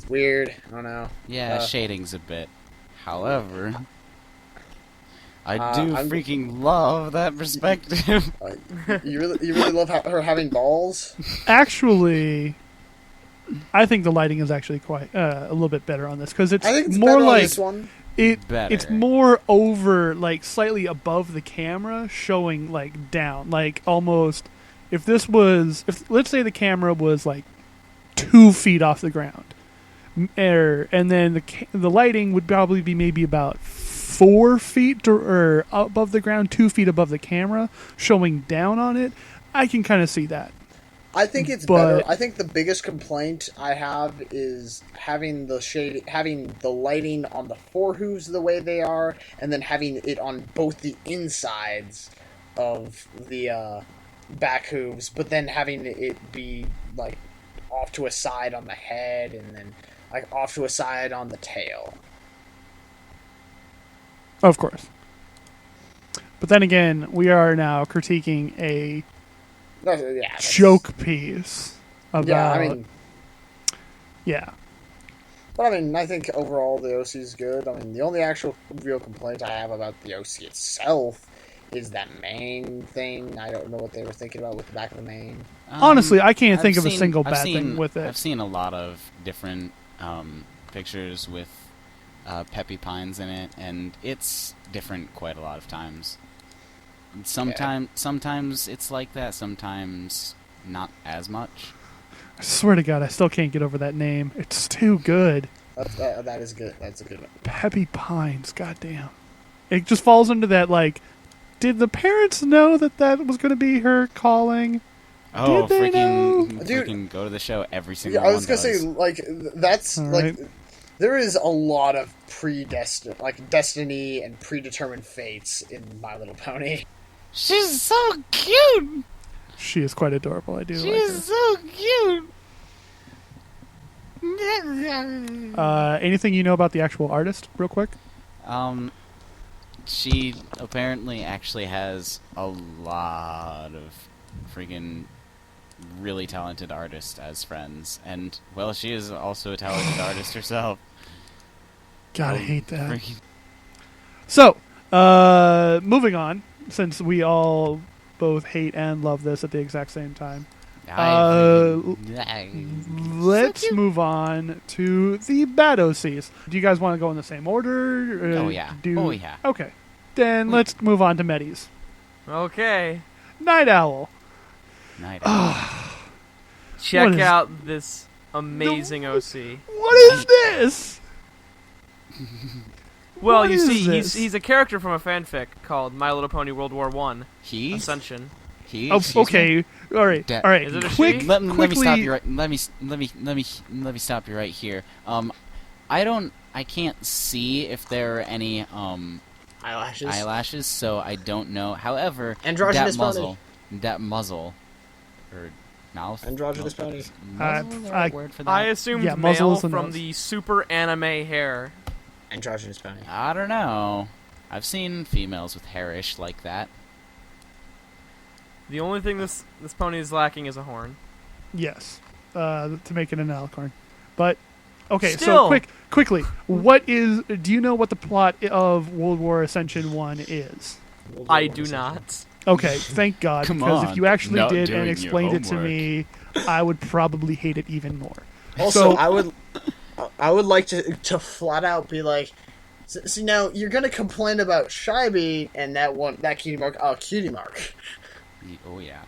weird. I don't know. Yeah, shading's a bit. However, I do freaking love that perspective. You really love her having balls? Actually, I think the lighting is actually quite a little bit better on this because it's more better like on this one. It's more over, like slightly above the camera, showing like down, like almost. If let's say the camera was like 2 feet off the ground, and then the lighting would probably be maybe about 4 feet or above the ground, 2 feet above the camera, showing down on it. I can kind of see that. I think it's better. I think the biggest complaint I have is having the lighting on the four hooves the way they are, and then having it on both the insides of the back hooves, but then having it be like off to a side on the head, and then like off to a side on the tail. Of course. But then again, we are now critiquing a joke piece about... Yeah, I mean... Yeah. But I mean, I think overall the OC is good. I mean, the only actual real complaint I have about the OC itself is that main thing. I don't know what they were thinking about with the back of the main. Honestly, I can't think of a single bad thing with it. I've seen a lot of different pictures with Peppy Pines in it, and it's different quite a lot of times. Sometimes it's like that, sometimes not as much. I swear to God, I still can't get over that name. It's too good. That is good. That's a good one. Peppy Pines, goddamn. It just falls into that, like, did the parents know that was going to be her calling? Oh, did they know? Freaking go to the show every single one. I was going to say, like, that's, all like... Right. There is a lot of destiny and predetermined fates in My Little Pony. She's so cute. She is quite adorable. I do. She's so cute. Anything you know about the actual artist, real quick? She apparently actually has a lot of freaking really talented artists as friends, and well, she is also a talented artist herself. God, I hate that. So, moving on, since we all both hate and love this at the exact same time. Let's move on to the bad OCs. Do you guys want to go in the same order? Oh yeah. Okay. Then let's move on to Medis. Okay. Night Owl. Night Owl. Check out this amazing OC. What is this? Well, what you see, this? he's a character from a fanfic called My Little Pony World War I. He? Ascension. He? Oh, okay. All right. All right. Is it a Quick, she? Let me quickly. stop you right. Let me stop you right here. I can't see if there are any eyelashes, so I don't know. However, Androgynous pony. That muzzle, or mouth. Androgynous pony. Muzzle is the right word for that? I assumed muzzle male is the from nose. the super anime hair. Androgynous pony. I don't know. I've seen females with hairish like that. The only thing this pony is lacking is a horn. Yes. To make it an alicorn. But okay, Still. so quickly, do you know what the plot of World War Ascension 1 is? I do not. Okay, thank God, Come because on. if you actually Not did and doing your explained it to homework. me, I would probably hate it even more. Also, I would like to flat out be like, see now you're gonna complain about Shyby and that cutie mark. Oh, cutie mark. Oh yeah.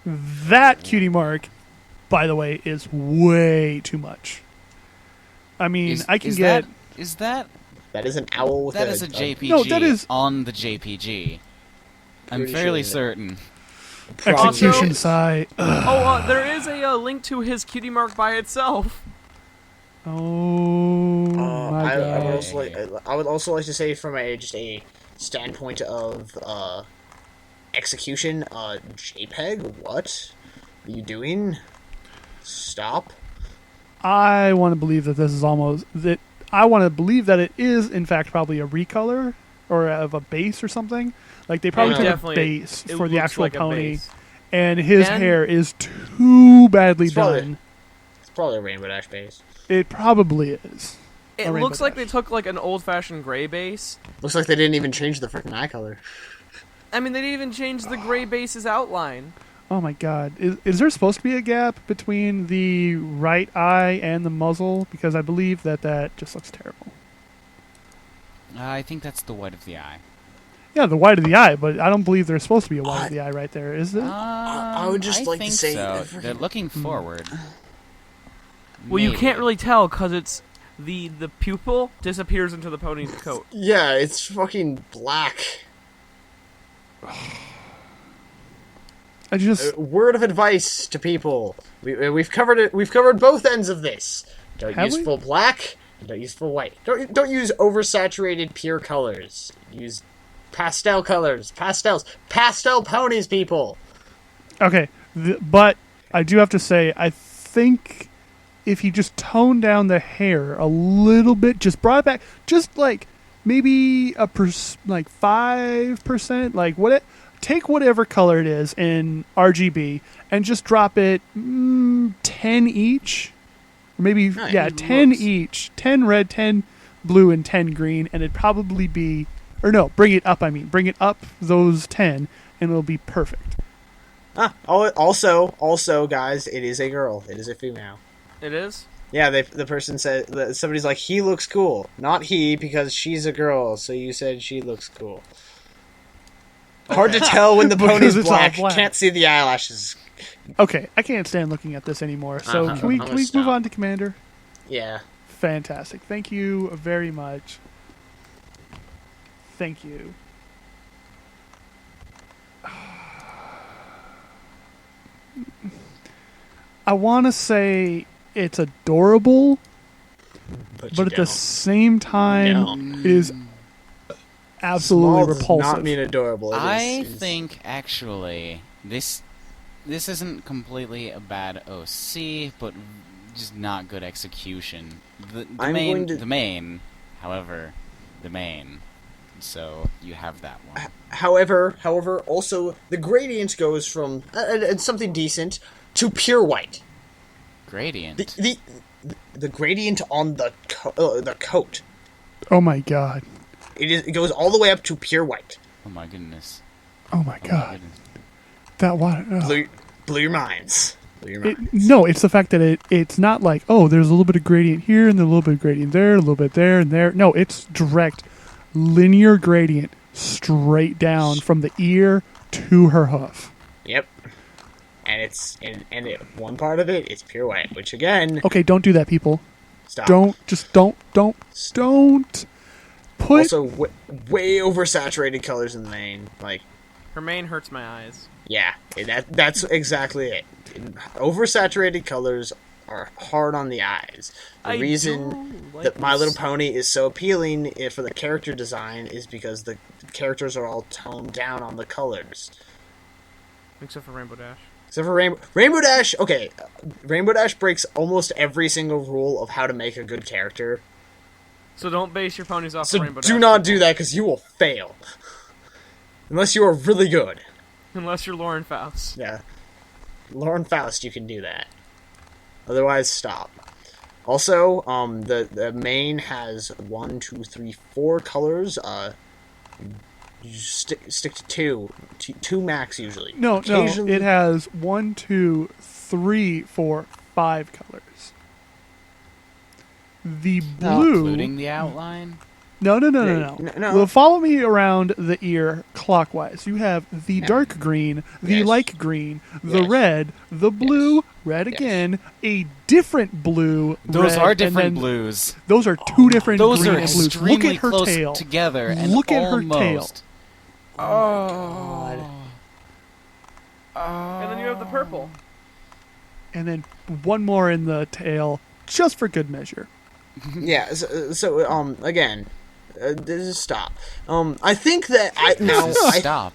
That cutie mark, by the way, is way too much. I mean, I can get... That is an owl with that is a JPG no, that is... on the JPG. I'm fairly certain. Execution site. There is a link to his cutie mark by itself. Oh my god! I would also like to say, from a standpoint of execution, JPEG. What are you doing? Stop. I want to believe that this is almost that. I want to believe that it is, in fact, probably a recolor or of a base or something. Like they probably took a base for the actual pony, and his hair is too badly done. It's probably a Rainbow Dash base. It probably is. It looks like they took like an old-fashioned gray base. Looks like they didn't even change the freaking eye color. I mean, they didn't even change the gray base's outline. Oh my god. Is there supposed to be a gap between the right eye and the muzzle? Because I believe that just looks terrible. I think that's the white of the eye. Yeah, the white of the eye, but I don't believe there's supposed to be a white of the eye right there, is there? I would just like to say... So. They're looking forward. Well, you can't really tell because it's the pupil disappears into the pony's coat. Yeah, it's fucking black. I just word of advice to people. We've covered it. We've covered both ends of this. Don't use full black. Don't use full white. Don't use oversaturated pure colors. Use pastel colors. Pastel ponies, people. okay, but I do have to say, I think if he just toned down the hair a little bit, just brought it back, just like maybe 5%, like take whatever color it is in RGB and just drop it 10 each, or maybe 10 each, 10 red, 10 blue, and 10 green, and it'd probably be, or no, bring it up. Bring it up those 10, and it'll be perfect. Also, guys, it is a girl. It is a female. It is? Yeah, the person said, somebody's like, he looks cool. Not he, because she's a girl, so you said she looks cool. Hard to tell when the pony's black. Can't see the eyelashes. Okay, I can't stand looking at this anymore, so can we move on to Commander? Yeah. Fantastic. Thank you very much. Thank you. I want to say it's adorable, but at the same time is absolutely repulsive. Does not mean adorable. I think actually this isn't completely a bad OC, but just not good execution. The main. So you have that one. However, also the gradient goes from something decent to pure white. Gradient. The gradient on the coat. Oh my god! It goes all the way up to pure white. Oh my goodness! Oh my god! That water blew your minds. No, it's the fact that it's not like, oh, there's a little bit of gradient here and a little bit of gradient there, a little bit there and there. No, it's direct linear gradient straight down from the ear to her hoof. Yep. And one part of it is pure white, which again... Okay, don't do that, people. Stop. Don't put... Also, way oversaturated colors in the mane. Like, her mane hurts my eyes. Yeah, that's exactly it. Oversaturated colors are hard on the eyes. The reason that My Little Pony is so appealing for the character design is because the characters are all toned down on the colors. Except for Rainbow Dash. Except for Rainbow Dash, okay. Rainbow Dash breaks almost every single rule of how to make a good character. So don't base your ponies off of Rainbow Dash. Do not do that, because you will fail. Unless you are really good. Unless you're Lauren Faust. Yeah. Lauren Faust, you can do that. Otherwise, stop. Also, the mane has 1, 2, 3, 4 colors. You stick to two max usually. No, it has 1, 2, 3, 4, 5 colors. The blue, including the outline. No. Well, follow me around the ear clockwise. You have the dark green, the light green, the red, the blue, red again, a different blue. Those red, are different blues. Those are two different Those green are and blues. extremely Look at her close tail together. And Look at her almost. tail. Oh. And then you have the purple. And then one more in the tail, just for good measure. Yeah. So again. Stop. I think that Stop.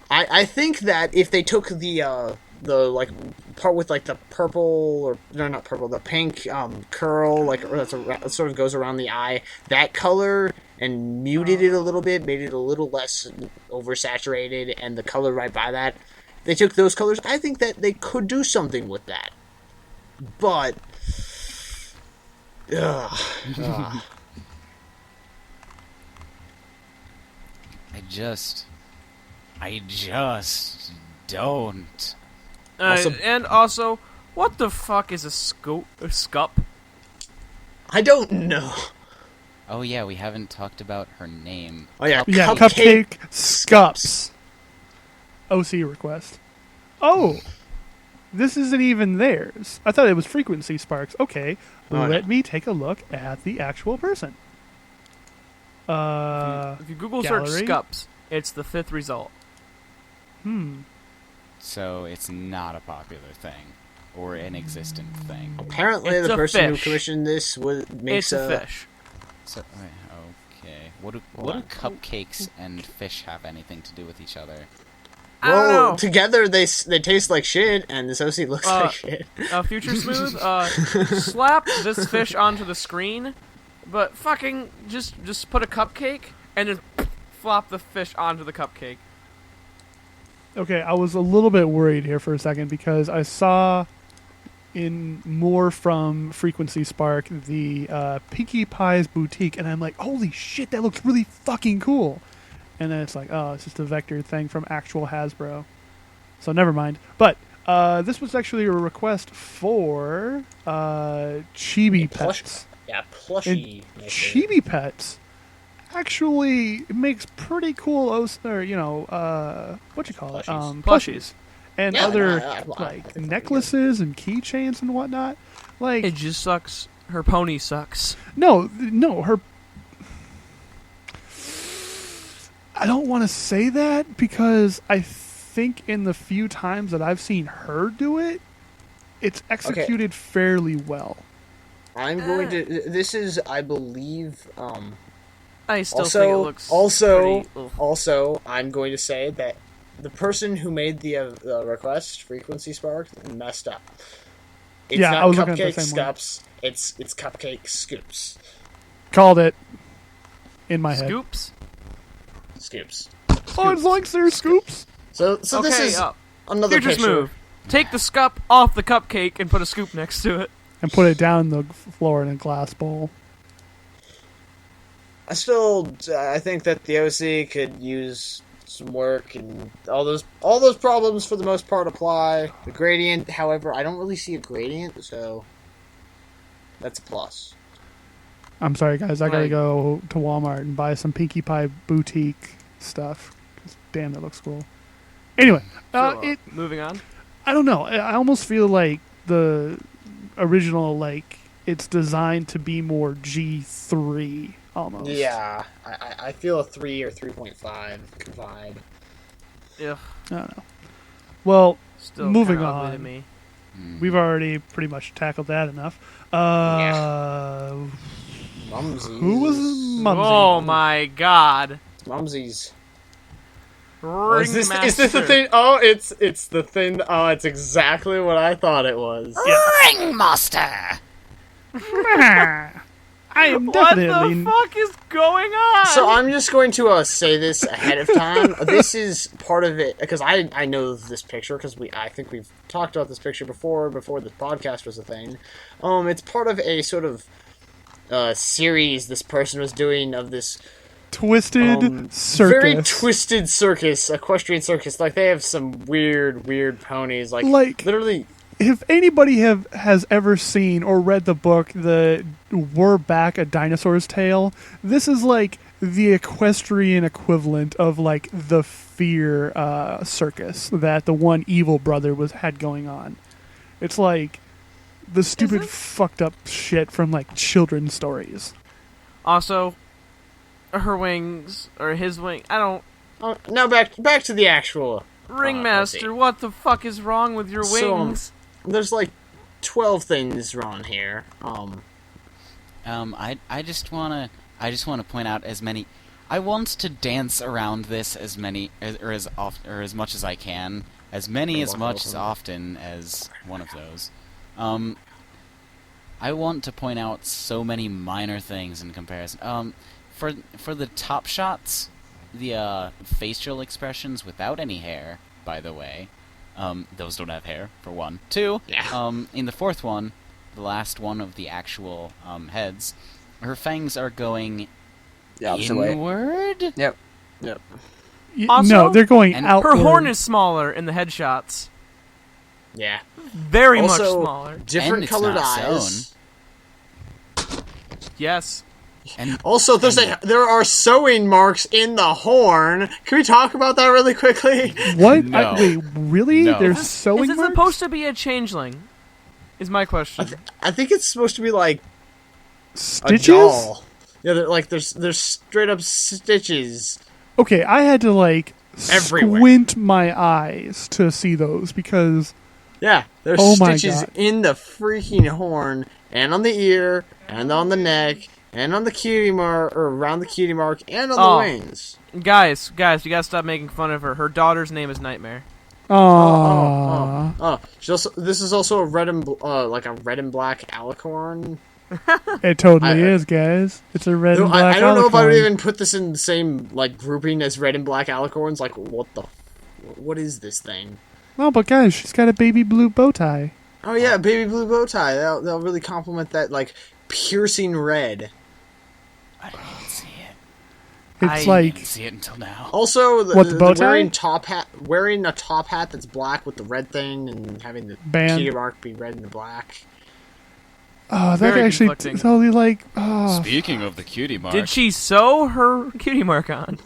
I think that if they took the like part with like the purple or no, not purple, the pink curl like that sort of goes around the eye, that color, and muted it a little bit, made it a little less oversaturated, and the color right by that, they took those colors. I think that they could do something with that, but. I just don't. And also, what the fuck is a scup? I don't know. Oh yeah, we haven't talked about her name. Oh yeah, Cupcake Scups. OC request. Oh, this isn't even theirs. I thought it was Frequency Sparks. Okay, let me take a look at the actual person. If you Google search Scups, it's the 5th result. So it's not a popular thing or an existent thing. Apparently, It's the a person fish. who commissioned this makes It's a fish. So okay, what do cupcakes and fish have anything to do with each other? I don't know. Together they taste like shit, and this OC looks like shit. Future Smooth, slap this fish onto the screen, but fucking just put a cupcake and then flop the fish onto the cupcake. Okay, I was a little bit worried here for a second because I saw in more from Frequency Spark the Pinkie Pie's Boutique, and I'm like, holy shit, that looks really fucking cool. And then it's like, oh, it's just a vector thing from actual Hasbro. So never mind. But this was actually a request for Chibi Pets. Plushie. Chibi Pets actually makes pretty cool, what you call it? Plushies. And other like necklaces and keychains and whatnot. Like It just sucks. Her pony sucks. No, her. I don't want to say that because I think in the few times that I've seen her do it, it's executed fairly well. I'm going to. This is, I believe. I still think it looks. Also, I'm going to say that the person who made the request, Frequency Spark, messed up. It's not I was Cupcake looking at the same Scups. It's Cupcake Scoops. Called it in my head. Scoops. Oh, it's like there's scoops. So this is another Future's picture. move. Take the scup off the cupcake and put a scoop next to it. And put it down the floor in a glass bowl. I think that the OC could use some work, and all those problems for the most part apply. The gradient, however, I don't really see a gradient, so that's a plus. I'm sorry, guys. I gotta go to Walmart and buy some Pinkie Pie Boutique stuff. 'Cause damn, that looks cool. Anyway, moving on. I don't know. I almost feel like the original, like, it's designed to be more G3 almost. Yeah, I feel a 3 or 3.5 vibe. Yeah. I don't know. Well, Still moving kinda ugly on. to me. We've already pretty much tackled that enough. Mumsies. Who was Mumsy? Oh my god. Mumsies. Ringmaster. Is this the thing? Oh, it's the thing. Oh, it's exactly what I thought it was. Ringmaster! I am What definitely... the fuck is going on? So I'm just going to say this ahead of time. This is part of it because I know this picture because I think we've talked about this picture before the podcast was a thing. It's part of a sort of series this person was doing of this Twisted circus. very twisted circus, equestrian circus. Like they have some weird ponies. Like literally if anybody has ever seen or read the book, the We're Back, A Dinosaur's Tale, this is like the equestrian equivalent of like the Fear circus that the one evil brother had going on. It's like the stupid fucked up shit from like children's stories. Also, her wings or his wing. I don't. Now back to the actual Ringmaster. What the fuck is wrong with your wings? There's like 12 things wrong here. I just wanna point out as many. I want to dance around this as many as much as I can, as much as often as one of those. I want to point out so many minor things in comparison. For the top shots, the facial expressions without any hair, by the way, those don't have hair, for one. Two, in the fourth one, the last one of the actual heads, her fangs are going inward? Yep. Also, no, they're going outward. Her horn is smaller in the headshots. Yeah. Very also, much smaller. Different colored eyes. Yes. And also, there are sewing marks in the horn. Can we talk about that really quickly? What? No. Wait, really? No. There's sewing Is it marks? supposed to be a changeling? Is my question. I think it's supposed to be like stitches. A doll. Yeah, there's straight up stitches. Okay, I had to like everywhere. Squint my eyes to see those because there's stitches in the freaking horn and on the ear and on the neck and on the cutie mark or around the cutie mark and on the wings. Guys, you gotta stop making fun of her. Her daughter's name is Nightmare. Oh. This is also a red and black alicorn. It totally is, guys. It's a red and black. I don't know if I would alicorn. even put this in the same like grouping as red and black alicorns. Like, what is this thing? Oh, but guys, she's got a baby blue bow tie. Oh yeah, baby blue bow tie. They'll really complement that like piercing red. I didn't see it. It's I like didn't see it until now. Also, the bow tie? wearing a top hat that's black with the red thing and having the cutie mark be red and black. Oh, that Very actually conflicting. totally like. Oh. Speaking of the cutie mark, Did she sew her cutie mark on?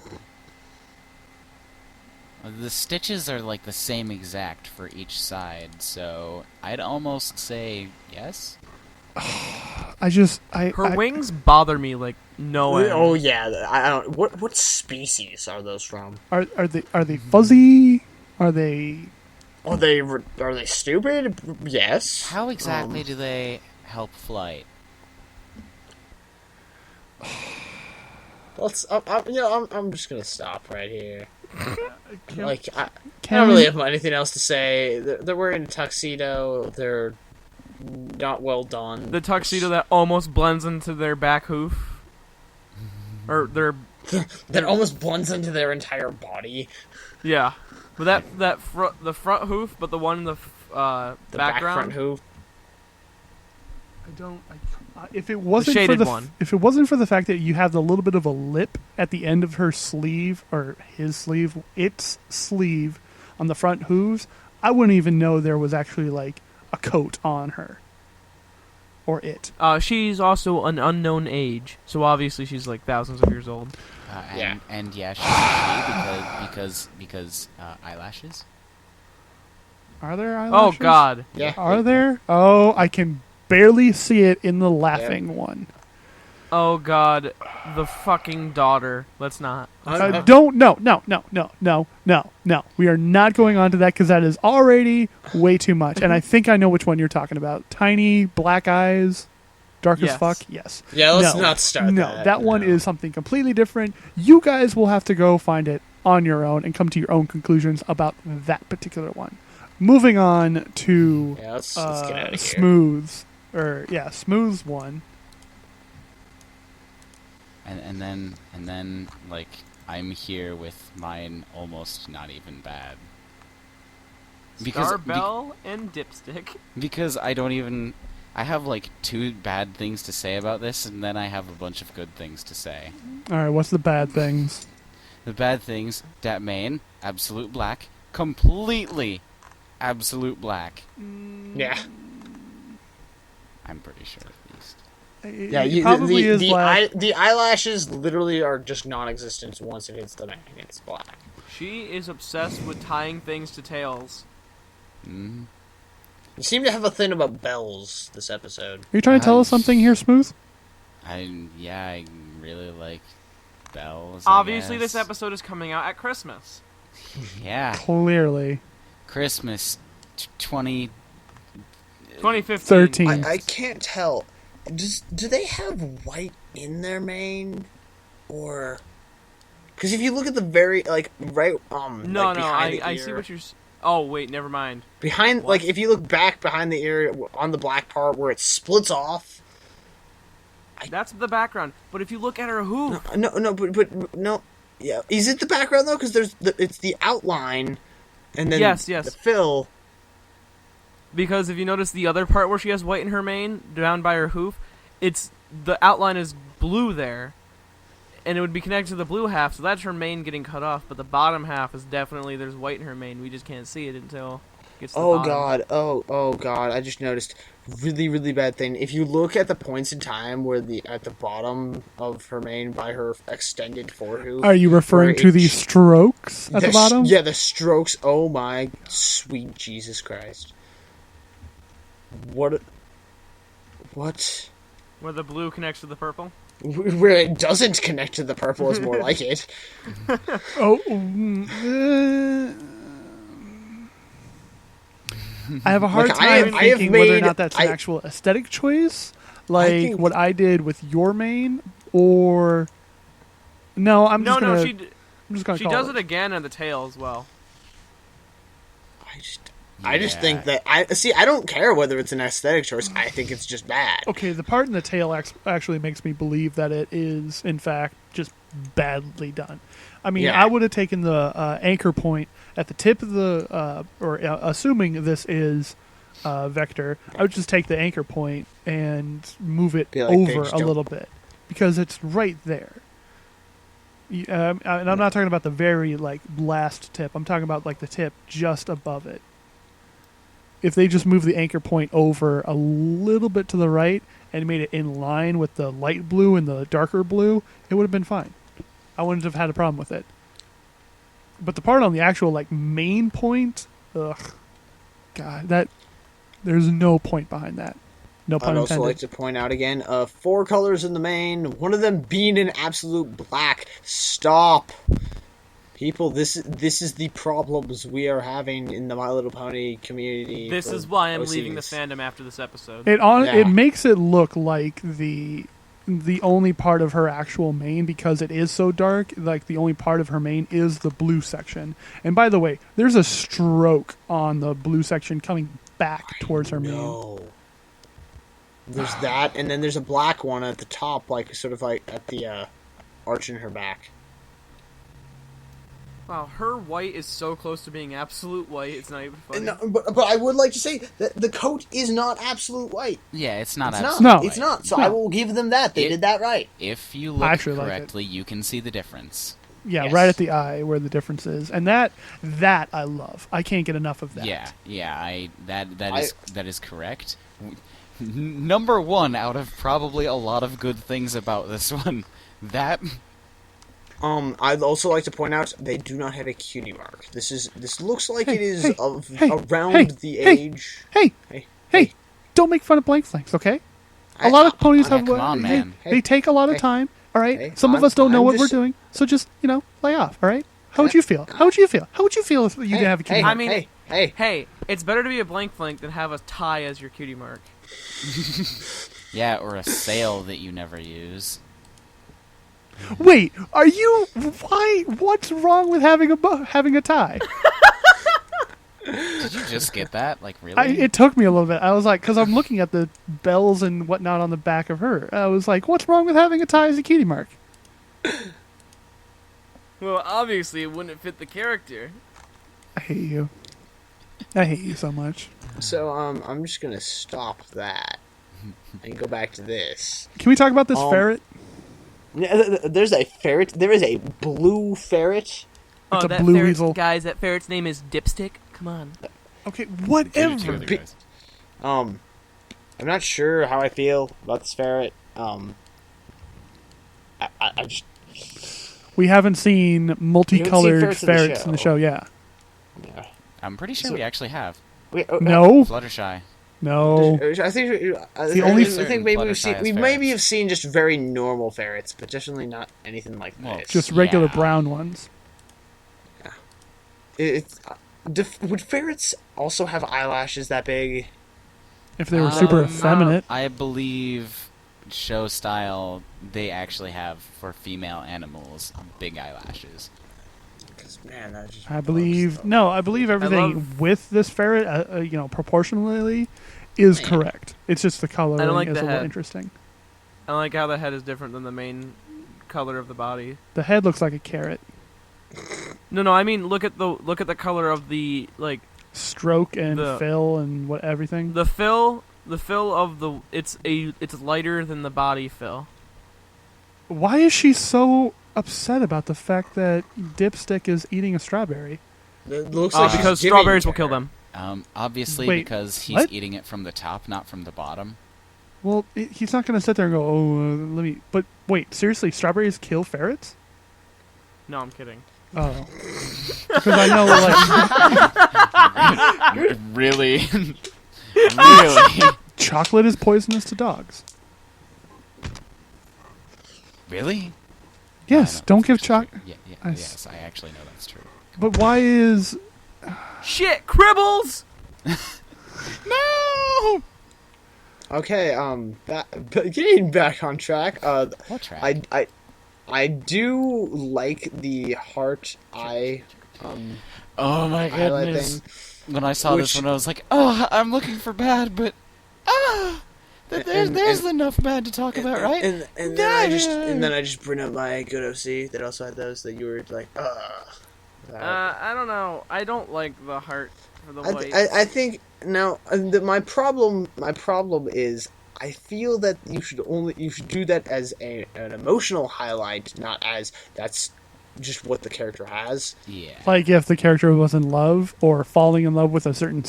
the stitches are like the same exact for each side, so I'd almost say yes. Her wings bother me like no end. Oh yeah, I don't. What species are those from? Are they fuzzy? Are they? Are they stupid? Yes. How exactly do they help flight? I'm just gonna stop right here. I don't really have anything else to say. They're wearing a tuxedo. They're not well done. The tuxedo that almost blends into their back hoof, or their that almost blends into their entire body. Yeah, but the front hoof, but the one in the background. Back front hoof. If it wasn't if it wasn't for the fact that you have the little bit of a lip at the end of her sleeve or its sleeve on the front hooves, I wouldn't even know there was actually like a coat on her or it. She's also an unknown age, so obviously she's like thousands of years old. And yeah, she's because eyelashes. Are there eyelashes? Oh God! Yeah. Are there? Oh, I can barely see it in the laughing one. Oh God, the fucking daughter. Let's not. Don't. No. We are not going on to that because that is already way too much. And I think I know which one you're talking about. Tiny black eyes, dark as fuck. Yes. Yeah. Let's not start. No, that one is something completely different. You guys will have to go find it on your own and come to your own conclusions about that particular one. Moving on to let's get out of here. Smooth's one. And then like I'm here with mine almost not even bad. Starbell and Dipstick. Because I have like two bad things to say about this, and then I have a bunch of good things to say. All right, what's the bad things? The bad things: that mane, absolute black, completely absolute black. Yeah. I'm pretty sure, at least. Yeah, the eyelashes literally are just non-existent once it hits the mane. It's black. She is obsessed with tying things to tails. Mm. You seem to have a thing about bells this episode. Are you trying to tell us something here, Smooth? I really like bells. Obviously, this episode is coming out at Christmas. Yeah. Clearly. Christmas 2015. 13. I can't tell. Do they have white in their mane, or? Because if you look at the very I see what you're. Oh wait, never mind. Behind, what? if you look back behind the ear on the black part where it splits off. That's the background. But if you look at her hoof, no. Yeah, is it the background though? Because it's the outline, and then yes, the fill. Because if you notice the other part where she has white in her mane, down by her hoof, the outline is blue there, and it would be connected to the blue half, so that's her mane getting cut off, but the bottom half is definitely, there's white in her mane, we just can't see it until it gets to the bottom. Oh god, I just noticed really, really bad thing. If you look at the points in time where at the bottom of her mane by her extended forehoof. Are you referring to the strokes at the bottom? Yeah, the strokes. Oh my sweet Jesus Christ. What? Where the blue connects to the purple? Where it doesn't connect to the purple is more like it. I have a hard time thinking whether or not that's an actual aesthetic choice, like what I did with your mane, or no. She does it again on the tail as well. I just think that I don't care whether it's an aesthetic choice. I think it's just bad. Okay, the part in the tail actually makes me believe that it is, in fact, just badly done. I mean, I would have taken the anchor point at the tip of the, assuming this is vector, I would just take the anchor point and move it over a little bit because it's right there. And I'm not talking about the very last tip. I'm talking about the tip just above it. If they just moved the anchor point over a little bit to the right and made it in line with the light blue and the darker blue, it would have been fine. I wouldn't have had a problem with it. But the part on the actual main point, God, there's no point behind that. No pun intended. I'd also like to point out again, 4 colors in the mane, one of them being an absolute black. Stop. People, this is the problems we are having in the My Little Pony community. This is why I'm leaving the fandom after this episode. It makes it look like the only part of her actual mane, because it is so dark, the only part of her mane is the blue section. And by the way, there's a stroke on the blue section coming back towards her mane. There's that, and then there's a black one at the top, at the arch in her back. Wow, her white is so close to being absolute white, it's not even funny. No, but I would like to say that the coat is not absolute white. Yeah, it's not absolute white. No, it's not. So I will give them that. They did that right. If you look correctly, you can see the difference. Yeah, yes. Right at the eye where the difference is. And that I love. I can't get enough of that. Yeah, that is correct. Number 1 out of probably a lot of good things about this one. That... I'd also like to point out they do not have a cutie mark. This looks like it is around the age. Hey! Don't make fun of blank flanks, okay? A lot of ponies have. Come on, man. They take a lot of time. All right. Some of us don't know what we're doing, so just lay off. All right. How would you feel? How would you feel if you didn't have a cutie mark? I mean, hey, it's better to be a blank flank than have a tie as your cutie mark. Yeah, or a sail that you never use. Wait, are you? Why? What's wrong with having a tie? Did you just get that? Really? It took me a little bit. I was because I'm looking at the bells and whatnot on the back of her. I was like, what's wrong with having a tie as a cutie mark? Well, obviously it wouldn't fit the character. I hate you. I hate you so much. So, I'm just gonna stop that and go back to this. Can we talk about this ferret? There's a ferret. There is a blue ferret. It's a blue weasel. Guys, that ferret's name is Dipstick. Come on. Okay, Two whatever. other guys. I'm not sure how I feel about this ferret. I just We haven't seen multicolored ferrets in the show. Yeah. yeah. I'm pretty sure we actually have. No. Fluttershy. No. I think I think maybe we maybe have seen just very normal ferrets, but definitely not anything like this. Just regular brown ones. Would ferrets also have eyelashes that big? If they were super effeminate. I believe show style they actually have for female animals big eyelashes. Man, that just I believe everything with this ferret, proportionally, is correct. It's just the coloring is a little interesting. I like how the head is different than the main color of the body. The head looks like a carrot. No, I mean look at the color of the stroke and fill and everything. The fill of it's lighter than the body fill. Why is she so upset about the fact that Dipstick is eating a strawberry? It looks like because strawberries will kill them. Obviously because he's eating it from the top, not from the bottom. Well, he's not going to sit there and go, let me... But wait, seriously, strawberries kill ferrets? No, I'm kidding. Oh. Because I know, Really? Really? Chocolate is poisonous to dogs. Really? Yes, don't give chocolate... Yes, I actually know that's true. But why is... Shit, Cribbles! No! Okay, getting back on track. What track? I do like the heart eye. Oh my goodness! When I saw this one, I was like, "Oh, I'm looking for bad, but there's enough bad to talk about, right?" And then I just bring up my good OC that also had those that you were like, I don't know. I don't like the heart for the white. I think now my problem is I feel that you should do that as an emotional highlight, not as that's just what the character has. Yeah. Like if the character was in love or falling in love with a certain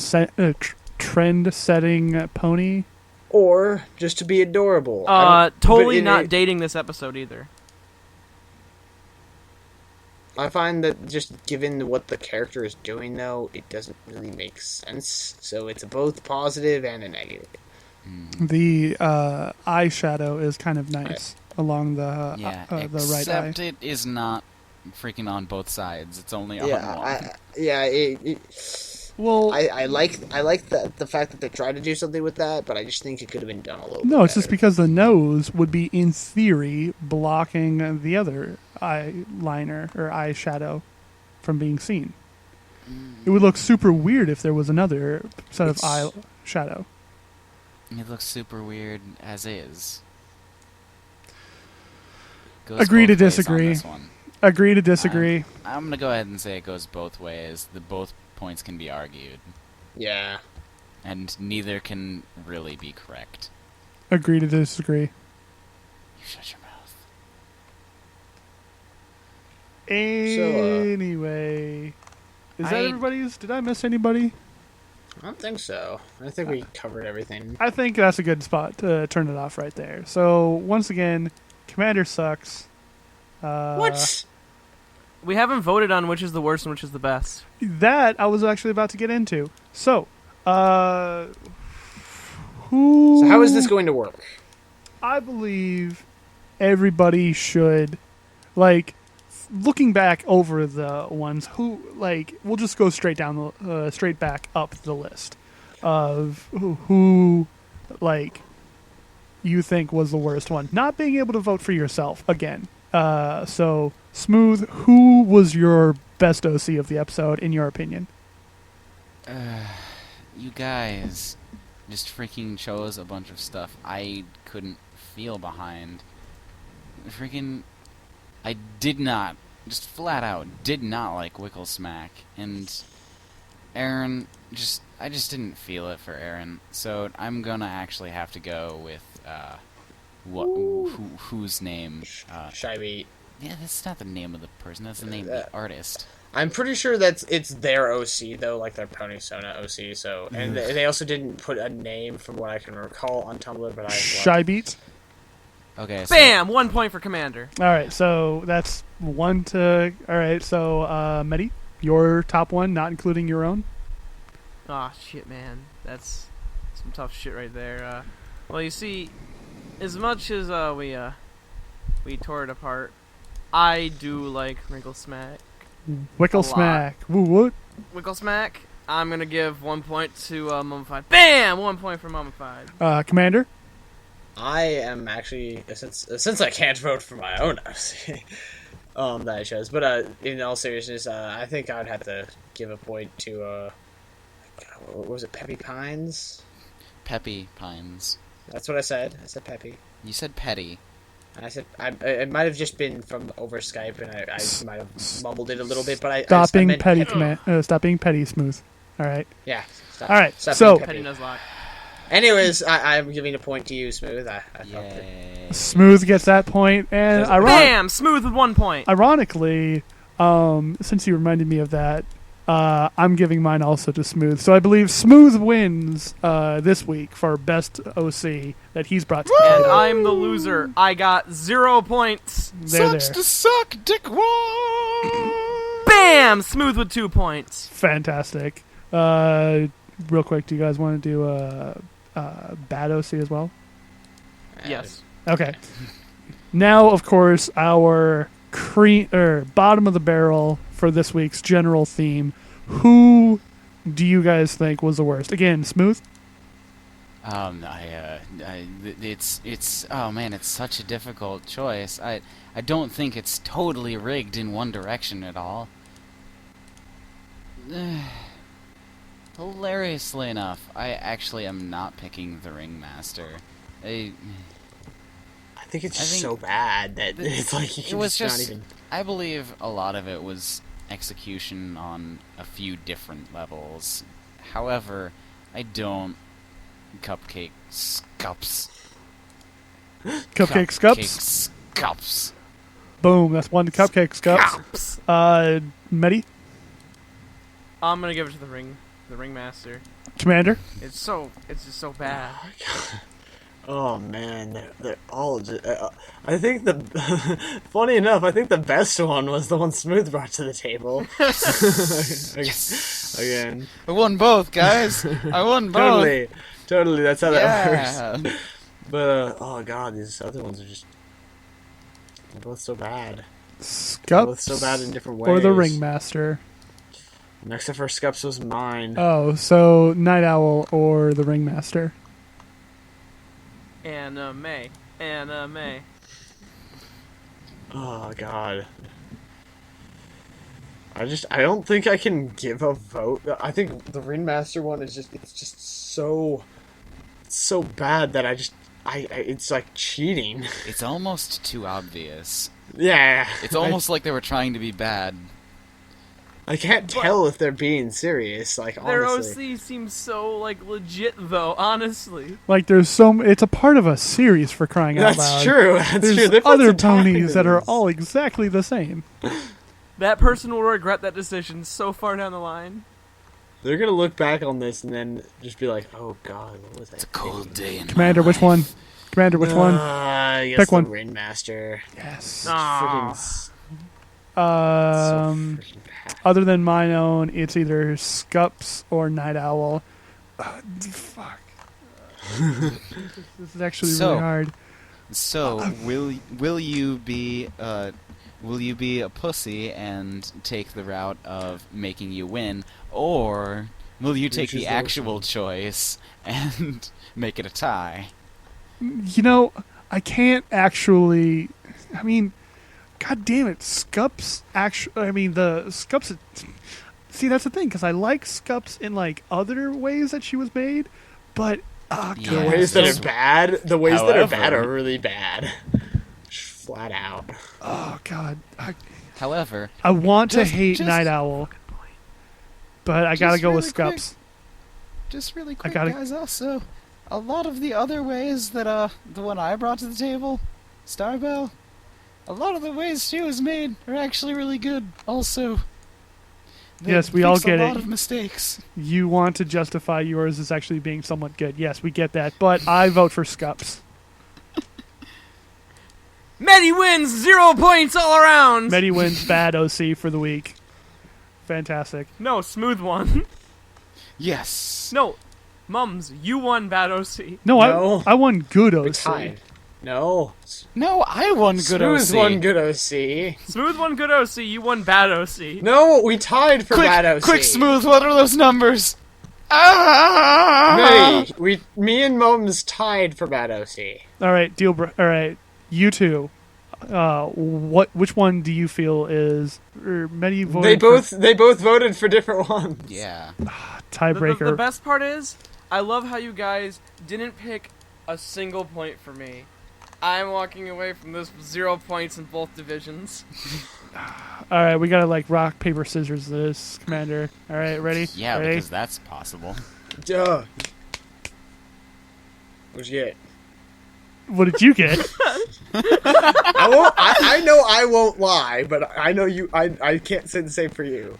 trend-setting pony. Or just to be adorable. Totally not dating this episode either. I find that just given what the character is doing, though, it doesn't really make sense. So it's both positive and a negative. The eyeshadow is kind of nice along the the right eye. Except it is not freaking on both sides. It's only on one. I like the fact that they tried to do something with that, but I just think it could have been done a little bit No, it's better. just because the nose would be, in theory, blocking the other eyeliner or eyeshadow from being seen. It would look super weird if there was another set of eyeshadow. It looks super weird as is. Agree to disagree. Agree to disagree. I'm going to go ahead and say it goes both ways. Both points can be argued. Yeah. And neither can really be correct. Agree to disagree. You shut your mouth. Anyway. Is that everybody's? Did I miss anybody? I don't think so. I think we covered everything. I think that's a good spot to turn it off right there. So, once again, Commander sucks. What? We haven't voted on which is the worst and which is the best. That I was actually about to get into. So, So how is this going to work? I believe everybody should, looking back over the ones who, we'll just go straight back up the list of who you think was the worst one. Not being able to vote for yourself again. So, Smooth, who was your best OC of the episode, in your opinion? You guys just freaking chose a bunch of stuff I couldn't feel behind. I did not, just flat out, did not like Wicklesmack. And Aaron, I just didn't feel it for Aaron. So I'm gonna actually have to go with, whose name? Shybeat. Yeah, that's not the name of the person. That's the name of the artist. I'm pretty sure it's their OC though, like their Pony Sona OC. So, and they also didn't put a name from what I can recall on Tumblr, but Shy Beats. Okay. So Bam! 1 point for Commander. All right, so that's 1 to. All right, so Medi, your top one, not including your own. Ah, shit, man. That's some tough shit right there. Well, you see, as much as we tore it apart, I do like Wrinkle Smack. Wickle Smack. Woo what? Wickle Smack. I'm gonna give 1 point to Mummified. Bam! 1 point for Mummified. Commander. I am actually, since I can't vote for my own OC, that I chose. But in all seriousness, I think I'd have to give a point to what was it, Peppy Pines? Peppy Pines. That's what I said. I said Peppy. You said petty. I said it might have just been from over Skype, and I might have mumbled it a little bit. But Stop being meant petty, stop being petty, Smooth. All right. Yeah. Stop, all right. stop So Petty Nuzlocke. anyways, I'm giving a point to you, Smooth. I felt it. Yay. Smooth gets that point, and Bam! Smooth with 1 point. ironically, since you reminded me of that, I'm giving mine also to Smooth. So I believe Smooth wins this week for best OC that he's brought to the And table. I'm the loser. I got 0 points. Sucks to suck, dickwad. Bam! Smooth with 2 points. Fantastic. Real quick, do you guys want to do a bad OC as well? Yes. Okay. Now, of course, our bottom of the barrel for this week's general theme. Who do you guys think was the worst? Again, Smooth. It's oh man, it's such a difficult choice. I don't think it's totally rigged in one direction at all. Hilariously enough, I actually am not picking the Ringmaster. I think it's so bad that it's like you can was not just. even. I believe a lot of it was execution on a few different levels. However, I don't. Cupcake scups. Cupcake Scups. Scups. Boom. That's 1 to Cupcake Scups. Medi. I'm gonna give it to the Ringmaster. Commander. It's just so bad. Oh man, they're all. I think funny enough, I think the best one was the one Smooth brought to the table. Again, I won both, guys. I won both. Totally. That's how that works. But oh god, these other ones are they're both so bad. They're both so bad in different ways. Or the Ringmaster. Except for Scups was mine. Oh, so Night Owl or the Ringmaster. May. Oh god. I don't think I can give a vote. I think the Ringmaster one is just so bad that it's like cheating. It's almost too obvious. Yeah. It's almost like they were trying to be bad. I can't tell if they're being serious, like, honestly. Their OC seems so, like, legit, though, honestly. Like, it's a part of a series, for crying out loud. That's true. That's There's true. other ponies that are all exactly the same. That person will regret that decision so far down the line. They're gonna look back on this and then just be like, "Oh God, what was that?" It's a cold day in Commander, my which life. one? Commander, which one? I guess Pick the one. Ringmaster. Yes. Freaking so freaking bad. Other than my own, it's either Scups or Night Owl. Fuck. This is actually really hard. So, will you be a pussy and take the route of making you win, or will you take the actual choice and make it a tie? You know, I can't actually. I mean, God damn it, Scups. The Scups. See, that's the thing, because I like Scups in like other ways that she was made, but the ways that are bad. The ways that are bad are really bad. Flat out. Oh God. However, I want to hate Night Owl, but I gotta go with Scups. Just really quick, guys. Also, a lot of the other ways that the one I brought to the table, Starbell, a lot of the ways she was made are actually really good. Also, Yes, we all get a lot it. of mistakes. You want to justify yours as actually being somewhat good. Yes, we get that. But I vote for Scups. Medi wins 0 points all around. Medi wins bad OC for the week. Fantastic. No, smooth one. Yes. No, Mums, you won bad OC. No. I won good We're OC. tied. No. No, I won good Smooth OC. won good OC. Smooth won good OC, you won bad OC. No, we tied for bad OC. Quick, Smooth, what are those numbers? Ah! Me and Mums tied for bad OC. All right, all right, you two. Which one do you feel is Medi voted They both voted for different ones. Yeah. tiebreaker? The best part is, I love how you guys didn't pick a single point for me. I'm walking away from this with 0 points in both divisions. All right, we gotta rock paper scissors this, Commander. All right, ready? Yeah, ready? because that's possible. Duh. What'd you get? What did you get? I know I won't lie, but I know you. I can't say the same for you.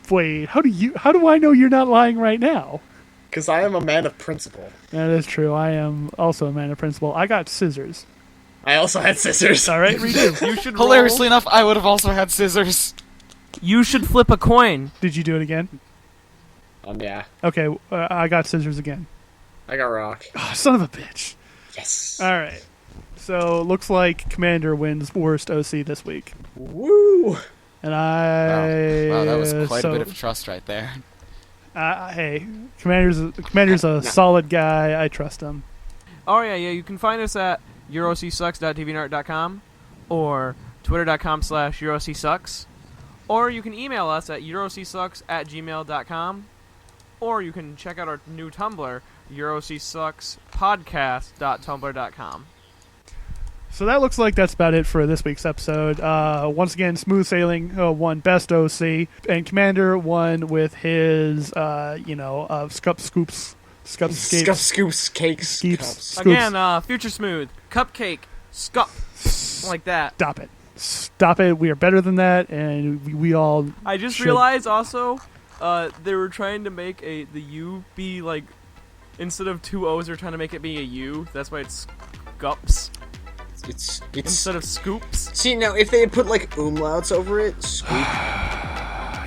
Wait. How do I know you're not lying right now? Because I am a man of principle. That is true. I am also a man of principle. I got scissors. I also had scissors. All right, redo. You should Hilariously enough, I would have also had scissors. You should flip a coin. Did you do it again? Yeah. Okay, I got scissors again. I got rock. Oh, son of a bitch. Yes. All right. So, looks like Commander wins worst OC this week. Woo! And Wow, that was quite a bit of trust right there. Hey, Commander's a solid guy. I trust him. Oh, yeah, you can find us at eurocsucks.deviantart.com or twitter.com/eurocsucks, or you can email us at eurocsucks@gmail.com, or you can check out our new Tumblr, eurocsuckspodcast.tumblr.com. So that looks like that's about it for this week's episode. Once again, Smooth Sailing won Best OC, and Commander won with his, Scup Scoops. Scuff scoops cakes. Cups. Again, Future Smooth, Cupcake, Scup, like that. Stop it. We are better than that, and we all I just should. realized also, they were trying to make the U be instead of two O's, they're trying to make it be a U. That's why it's Scups. It's Instead of Scoops. See, now if they had put umlauts over it, scoop.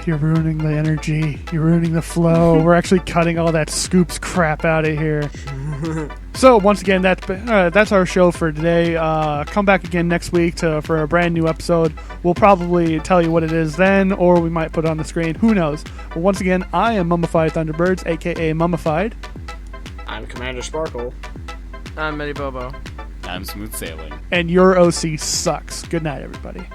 You're ruining the energy. You're ruining the flow. We're actually cutting all that Scoops crap out of here. So once again, that's our show for today. Come back again next week for a brand new episode. We'll probably tell you what it is then, or we might put it on the screen. Who knows? But once again, I am MummifiedThunderbirds, aka Mummified. I'm Commander Sparkle. I'm Metibobo. I'm Smooth Sailing. And your OC sucks. Good night, everybody.